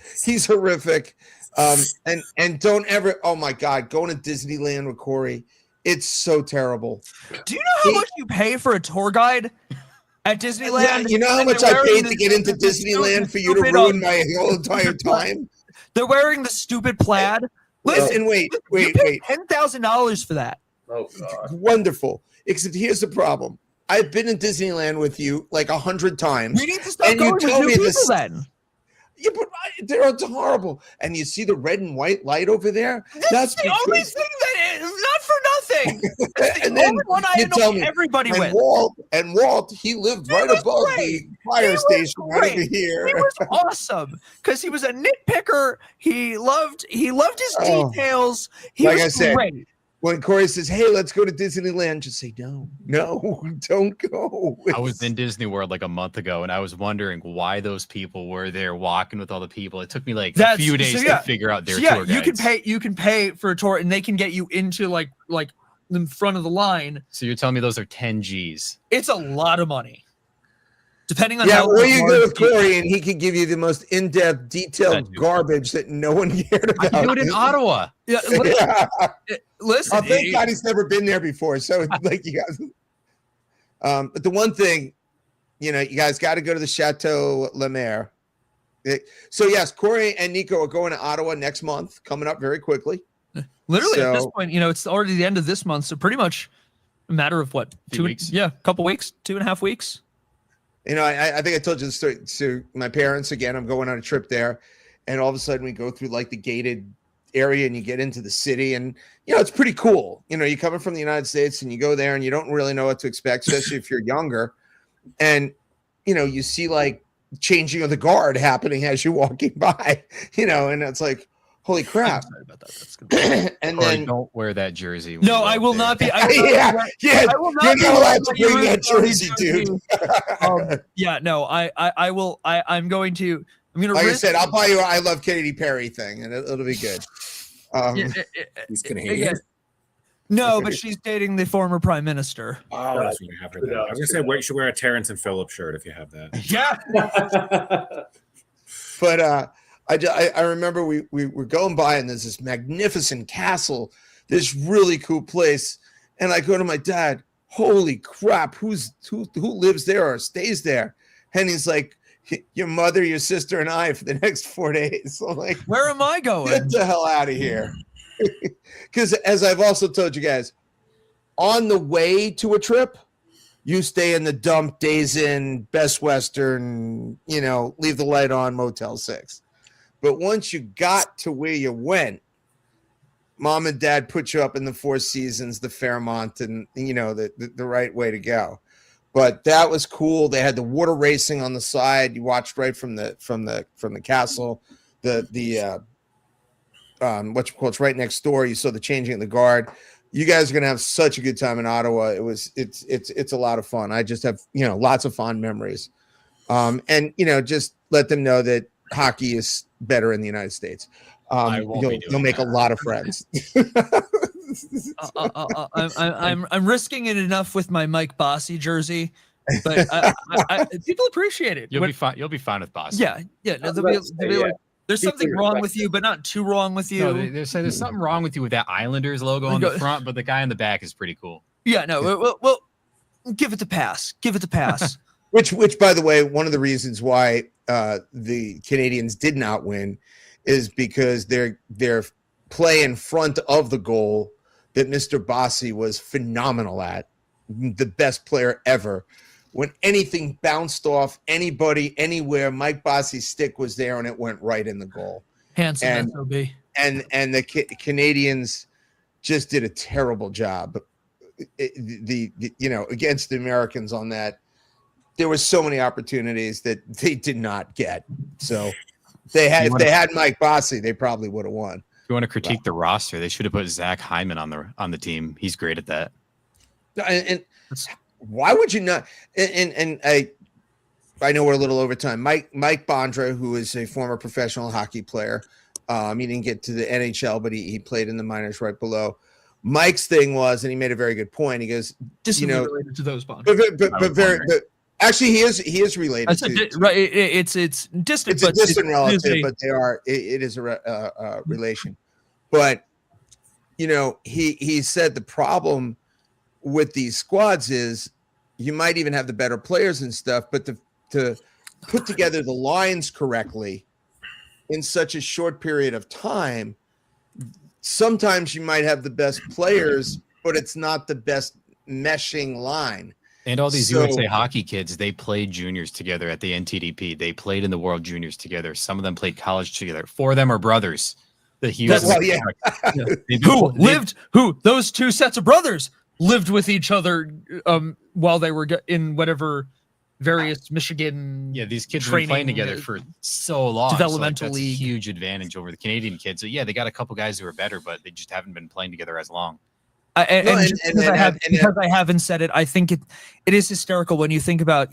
And don't ever. Oh my God, going to Disneyland with Corey. It's so terrible. Do you know how much you pay for a tour guide at Disneyland? Yeah, you know how much I paid to get into Disneyland for you to ruin my whole entire time? They're wearing the stupid plaid. Listen, wait. $10,000 for that. Oh, God. Wonderful. Except here's the problem. I've been in Disneyland with you 100 times. We need to stop going with new people then. Yeah, but they're horrible. And you see the red and white light over there? That's the only thing that is not for nothing. That's the only one I know everybody with. Walt, he lived right above the fire station right over here. He was awesome because he was a nitpicker. He loved his details. He was great. when Corey says, "Hey, let's go to Disneyland," just say no, don't go. I was in Disney World like a month ago, and I was wondering why those people were there walking with all the people. It took me like a few days to figure out their tour guides. You can pay for a tour, and they can get you into like the front of the line. So you're telling me those are 10 G's? It's a lot of money. Depending on how or you go with Corey and he could give you the most in-depth, detailed garbage that no one cared about. I do it in Ottawa. Yeah, listen. Oh, thank God he's never been there before. So like you guys. But the one thing, you guys got to go to the Chateau Le Maire. So yes, Corey and Nico are going to Ottawa next month, coming up very quickly. Literally at this point, it's already the end of this month, so pretty much a matter of what, 2 weeks? Yeah, a couple weeks, 2.5 weeks. I think I told you the story to my parents again. I'm going on a trip there, and all of a sudden we go through like the gated area and you get into the city, and it's pretty cool. You're coming from the United States and you go there and you don't really know what to expect, especially if you're younger. And you see like changing of the guard happening as you're walking by, and it's like, holy crap. I'm sorry about that. That's good. And Corey, then don't wear that jersey. No, I will not be. You're not allowed to bring that jersey, dude. Yeah, no, I will. I'm going to. Like I said, I'll buy you. I love Katy Perry thing, and it'll be good. He's Canadian. No, but she's dating the former prime minister. Oh, that's what you have her there. I was gonna say, you should wear a Terrence and Phillip shirt if you have that. Yeah. But I remember we were going by and there's this magnificent castle, this really cool place, and I go to my dad, holy crap, who lives there or stays there? And he's like, your mother, your sister, and I for the next 4 days. So I'm like, where am I going? Get the hell out of here. Because as I've also told you guys, on the way to a trip, you stay in the dump, Days Inn, Best Western, leave the light on, Motel 6. But once you got to where you went, mom and dad put you up in the Four Seasons, the Fairmont, and the right way to go. But that was cool. They had the water racing on the side. You watched right from the castle. It's right next door. You saw the changing of the guard. You guys are gonna have such a good time in Ottawa. It's a lot of fun. I just have lots of fond memories. And just let them know that hockey is better in the United States. You'll make a lot of friends. I'm risking it enough with my Mike Bossy jersey, but people appreciate it. You'll be fine. You'll be fine with Bossy. Yeah. No, they'll be like, there's something wrong with you, but not too wrong with you. No, they say there's something wrong with you with that Islanders logo on the front, but the guy in the back is pretty cool. Yeah, no, well, give it the pass. Give it the pass. Which, by the way, one of the reasons why the Canadians did not win is because their play in front of the goal that Mr. Bossy was phenomenal at, the best player ever. When anything bounced off anybody, anywhere, Mike Bossy's stick was there and it went right in the goal. Handsome SOB. And the Canadians just did a terrible job. Against the Americans on that. There were so many opportunities that they did not get. So if they had Mike Bossy, they probably would have won. If you want to critique the roster, they should have put Zach Hyman on the team. He's great at that. And why would you not? And I know we're a little over time. Mike Bondra, who is a former professional hockey player, he didn't get to the NHL, but he played in the minors right below. Mike's thing was, and he made a very good point. He goes, related to those Bondra, but actually, he is related. Right, it's distant. It's a distant relative, but they are. It is a relation. But he said the problem with these squads is you might even have the better players and stuff, but to put together the lines correctly in such a short period of time, sometimes you might have the best players, but it's not the best meshing line. And all these USA hockey kids, they played juniors together at the NTDP. They played in the World Juniors together. Some of them played college together. 4 of them are brothers. Those two sets of brothers lived with each other while they were in whatever various Michigan. Yeah, these kids have been playing together for so long. Developmental that's league. A huge advantage over the Canadian kids. So yeah, they got a couple guys who are better, but they just haven't been playing together as long. Because I haven't said it, I think it is hysterical when you think about,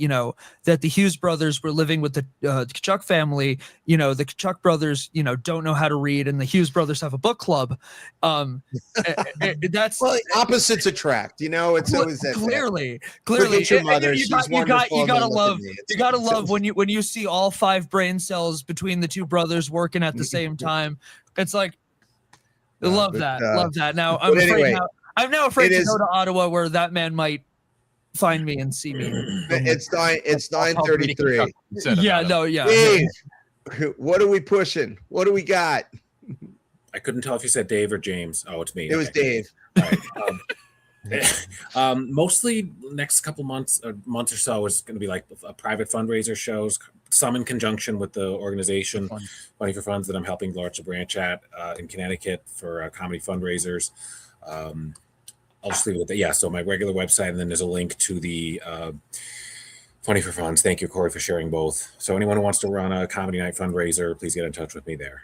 that the Hughes brothers were living with the Kachuk family. The Kachuk brothers, don't know how to read, and the Hughes brothers have a book club. That's opposites attract. It's always that. Clearly. Forget your mother. You She's wonderful. You gotta love when you see all 5 brain cells between the 2 brothers working at the same time. It's like, love that. Now I'm now afraid to go to Ottawa, where that man might find me and see me. It's 9:33. Yeah. Dave, what are we pushing? What do we got? I couldn't tell if you said Dave or James. Oh, it's me. It was Dave. All right. Mostly next couple months, a month or so, is going to be like private fundraiser shows, some in conjunction with the organization Money for Funds that I'm helping Lords Branch at in Connecticut for comedy fundraisers. I'll just leave it at that. Yeah, so my regular website, and then there's a link to the Funny for Funds. Thank you, Corey, for sharing both. So anyone who wants to run a comedy night fundraiser, please get in touch with me there.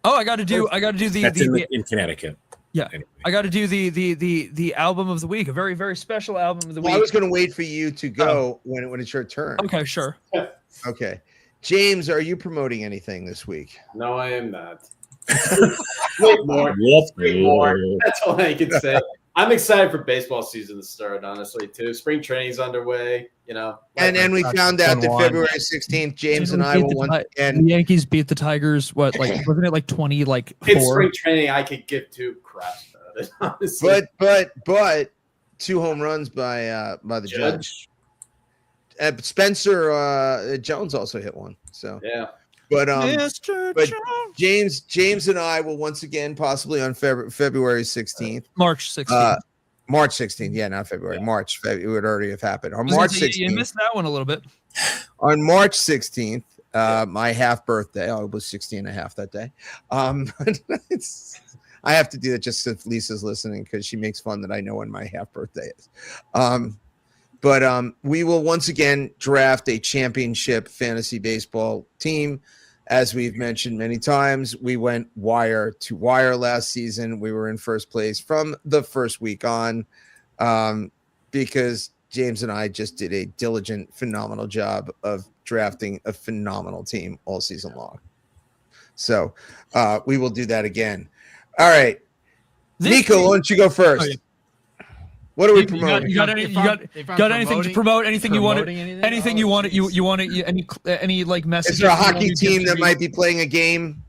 Oh, I got to do in Connecticut. Yeah, anyway. I got to do the album of the week, a very, very special album of the week. I was going to wait for you to go when it's your turn. Okay, sure. Okay, James, are you promoting anything this week? No, I am not. Wait more. That's all I can say. I'm excited for baseball season to start, honestly, too. Spring training's underway, And then we found out that February 16th, James and I will once again. The Yankees beat the Tigers. Wasn't it 20 4? It's spring training. I could give 2 craps about it, honestly. But 2 home runs by the judge. Spencer Jones also hit one. So yeah. But James and I will once again, possibly on February 16th. March 16th. March 16th. Yeah, not February. Yeah. March. It would already have happened. On March 16th. You missed that one a little bit. On March 16th, my half birthday. I was 16 and a half that day. I have to do that just if Lisa's listening, because she makes fun that I know when my half birthday is. But we will once again draft a championship fantasy baseball team. As we've mentioned many times, we went wire to wire last season. We were in first place from the first week on, because James and I just did a diligent, phenomenal job of drafting a phenomenal team all season long. So we will do that again. All right. Nico, why don't you go first? Oh, yeah. What are we promoting? You got anything to promote? Anything you want? Anything you want? You want any like message? Is there a hockey team that might be playing a game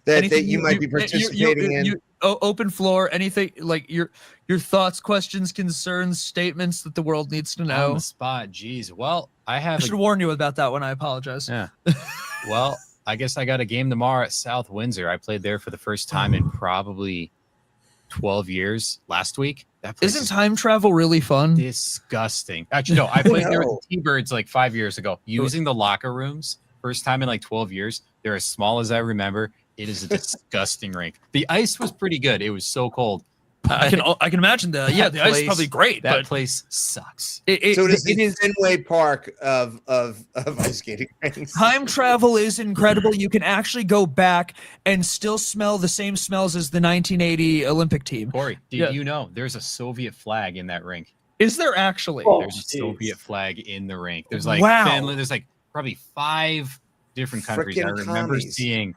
that you might be participating in? Open floor. Anything like your thoughts, questions, concerns, statements that the world needs to know. On the spot. Jeez. Well, I should warn you about that one. I apologize. Yeah. Well, I guess I got a game tomorrow at South Windsor. I played there for the first time in probably 12 years last week. Isn't time travel really fun? Disgusting. Actually, no, I played there with the T-Birds like 5 years ago, using the locker rooms. First time in like 12 years. They're as small as I remember. It is a disgusting rink. The ice was pretty good. It was so cold. I can imagine the ice is probably great. That place sucks. So it is Fenway Park of ice skating rinks. Time travel is incredible. You can actually go back and still smell the same smells as the 1980 Olympic team. Corey, did you know there's a Soviet flag in that rink? Is there actually? There's a Soviet flag in the rink. There's like Finland. There's like probably 5 different countries. I remember seeing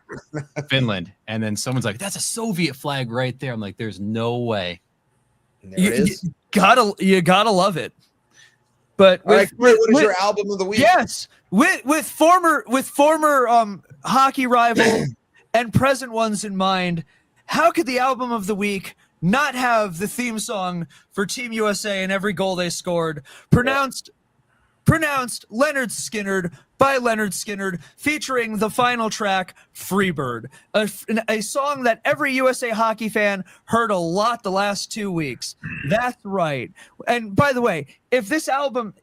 Finland, and then someone's like, "That's a Soviet flag right there." I'm like, "There's no way." You gotta love it. But what is your album of the week? Yes, with former hockey rival and present ones in mind, how could the album of the week not have the theme song for Team USA and every goal they scored, pronounced Leonard Skinnard by Leonard Skinnard, featuring the final track, Freebird, a song that every USA hockey fan heard a lot the last 2 weeks. That's right. And by the way, if this album,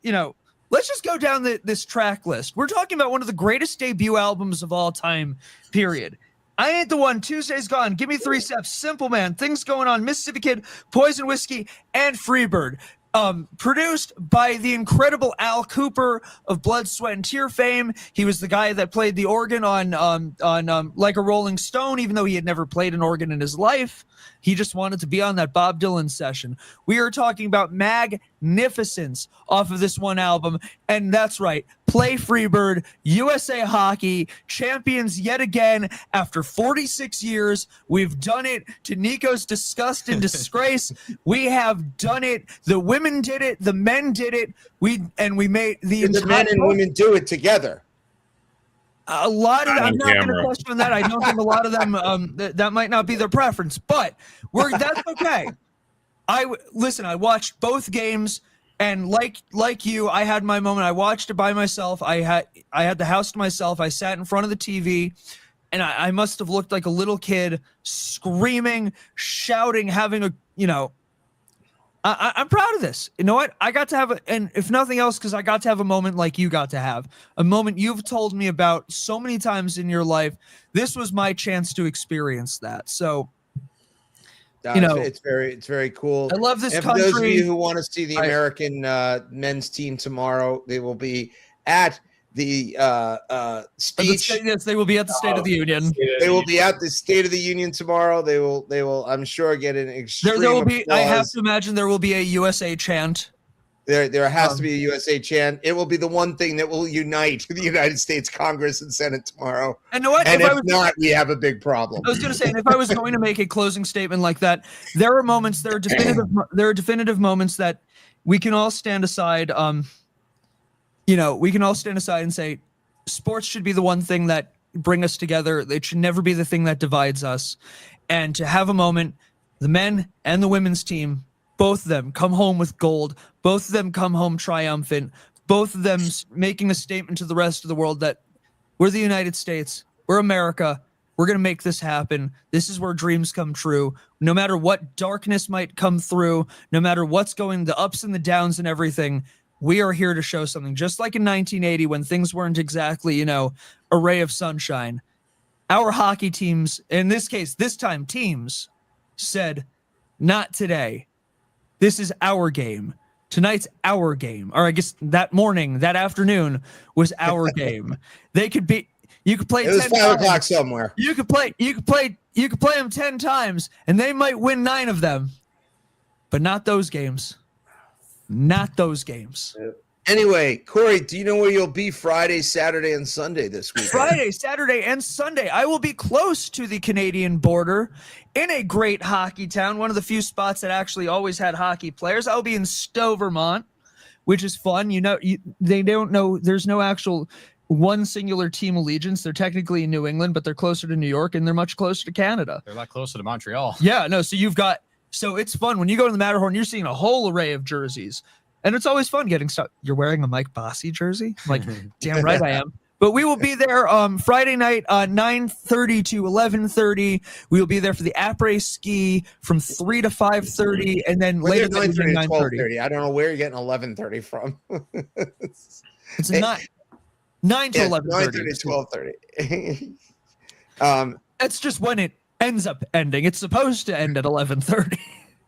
let's just go down this track list. We're talking about one of the greatest debut albums of all time, period. I Ain't the One, Tuesday's Gone, Give Me 3 Steps, Simple Man, Things Going On, Mississippi Kid, Poison Whiskey, and Freebird. produced by the incredible Al Cooper of Blood, Sweat, and Tear fame. He was the guy that played the organ on Like a Rolling Stone, even though he had never played an organ in his life. He just wanted to be on that Bob Dylan session. We are talking about Magnificence off of this one album. And that's right, Play Freebird, USA Hockey, champions yet again after 46 years. We've done it to Nico's disgust and disgrace. We have done it. The women did it. The men did it. We made the men and women do it together. A lot of I'm not going to question that. I don't think a lot of them that might not be their preference, but that's okay. I watched both games, and like you, I had my moment. I watched it by myself. I had the house to myself. I sat in front of the TV, and I must have looked like a little kid screaming, shouting, having a I'm proud of this. You know what? I got to have and if nothing else, because I got to have a moment like you got to have, a moment you've told me about so many times in your life. This was my chance to experience that. So, it's very cool. I love this and country. For those of you who want to see the American men's team tomorrow, they will be at the speech. Yes, they will be at the State of the Union. They will be at the State of the Union tomorrow. They will. I'm sure get an extreme. There will be. Applause. I have to imagine there will be a USA chant. There has to be a USA chant. It will be the one thing that will unite the United States Congress and Senate tomorrow. And you know what? And if not, we have a big problem. I was going to say, and if I was going to make a closing statement like that, there are definitive moments that we can all stand aside. We can all stand aside and say, sports should be the one thing that bring us together. It should never be the thing that divides us. And to have a moment, the men and the women's team, both of them come home with gold. Both of them come home triumphant. Both of them making a statement to the rest of the world that we're the United States. We're America. We're going to make this happen. This is where dreams come true. No matter what darkness might come through, no matter what's going, the ups and the downs and everything, we are here to show something. Just like in 1980 when things weren't exactly, a ray of sunshine. Our hockey teams, in this case, this time teams, said, not today. This is our game. Tonight's our game. Or I guess that morning, that afternoon was our game. You could play it was 10 5 o'clock times. somewhere. You could play them 10 times and they might win 9 of them. But not those games. Not those games. Anyway, Corey, do you know where you'll be Friday, Saturday, and Sunday this week? Friday, Saturday, and Sunday. I will be close to the Canadian border in a great hockey town, one of the few spots that actually always had hockey players. I'll be in Stowe, Vermont, which is fun. They don't know. There's no actual one singular team allegiance. They're technically in New England, but they're closer to New York, and they're much closer to Canada. They're a lot closer to Montreal. Yeah, no, so it's fun. When you go to the Matterhorn, you're seeing a whole array of jerseys. And it's always fun getting stuff. You're wearing a Mike Bossy jersey? I'm like, damn right I am. But we will be there Friday night, 9:30 to 11:30. We will be there for the après ski from 3 to 5:30, and then later 9:30 to 9:30. 12:30. I don't know where you're getting 11:30 from. It's 9 to 11:30. 9:30 to 12:30. That's just when it ends up ending. It's supposed to end at 11:30.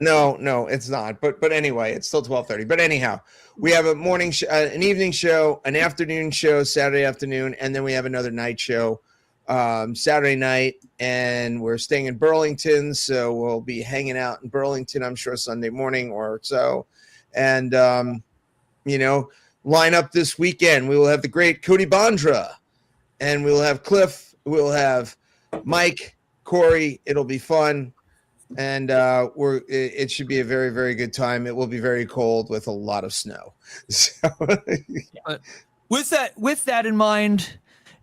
No, it's not. But anyway, it's still 12:30. But anyhow, we have a morning, an evening show, an afternoon show Saturday afternoon, and then we have another night show Saturday night. And we're staying in Burlington, so we'll be hanging out in Burlington, I'm sure, Sunday morning or so. And line up this weekend. We will have the great Cody Bondra, and we will have Cliff. We will have Mike, Corey. It'll be fun. And it should be a very, very good time. It will be very cold with a lot of snow. So, but with that in mind,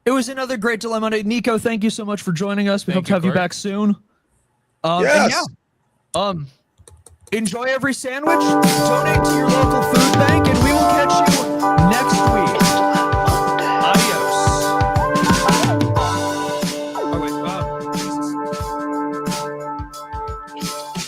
it was another great Dilem-Monday. Nico, thank you so much for joining us. We hope to have you back soon. Yes. Enjoy every sandwich. Donate to your local food bank, and we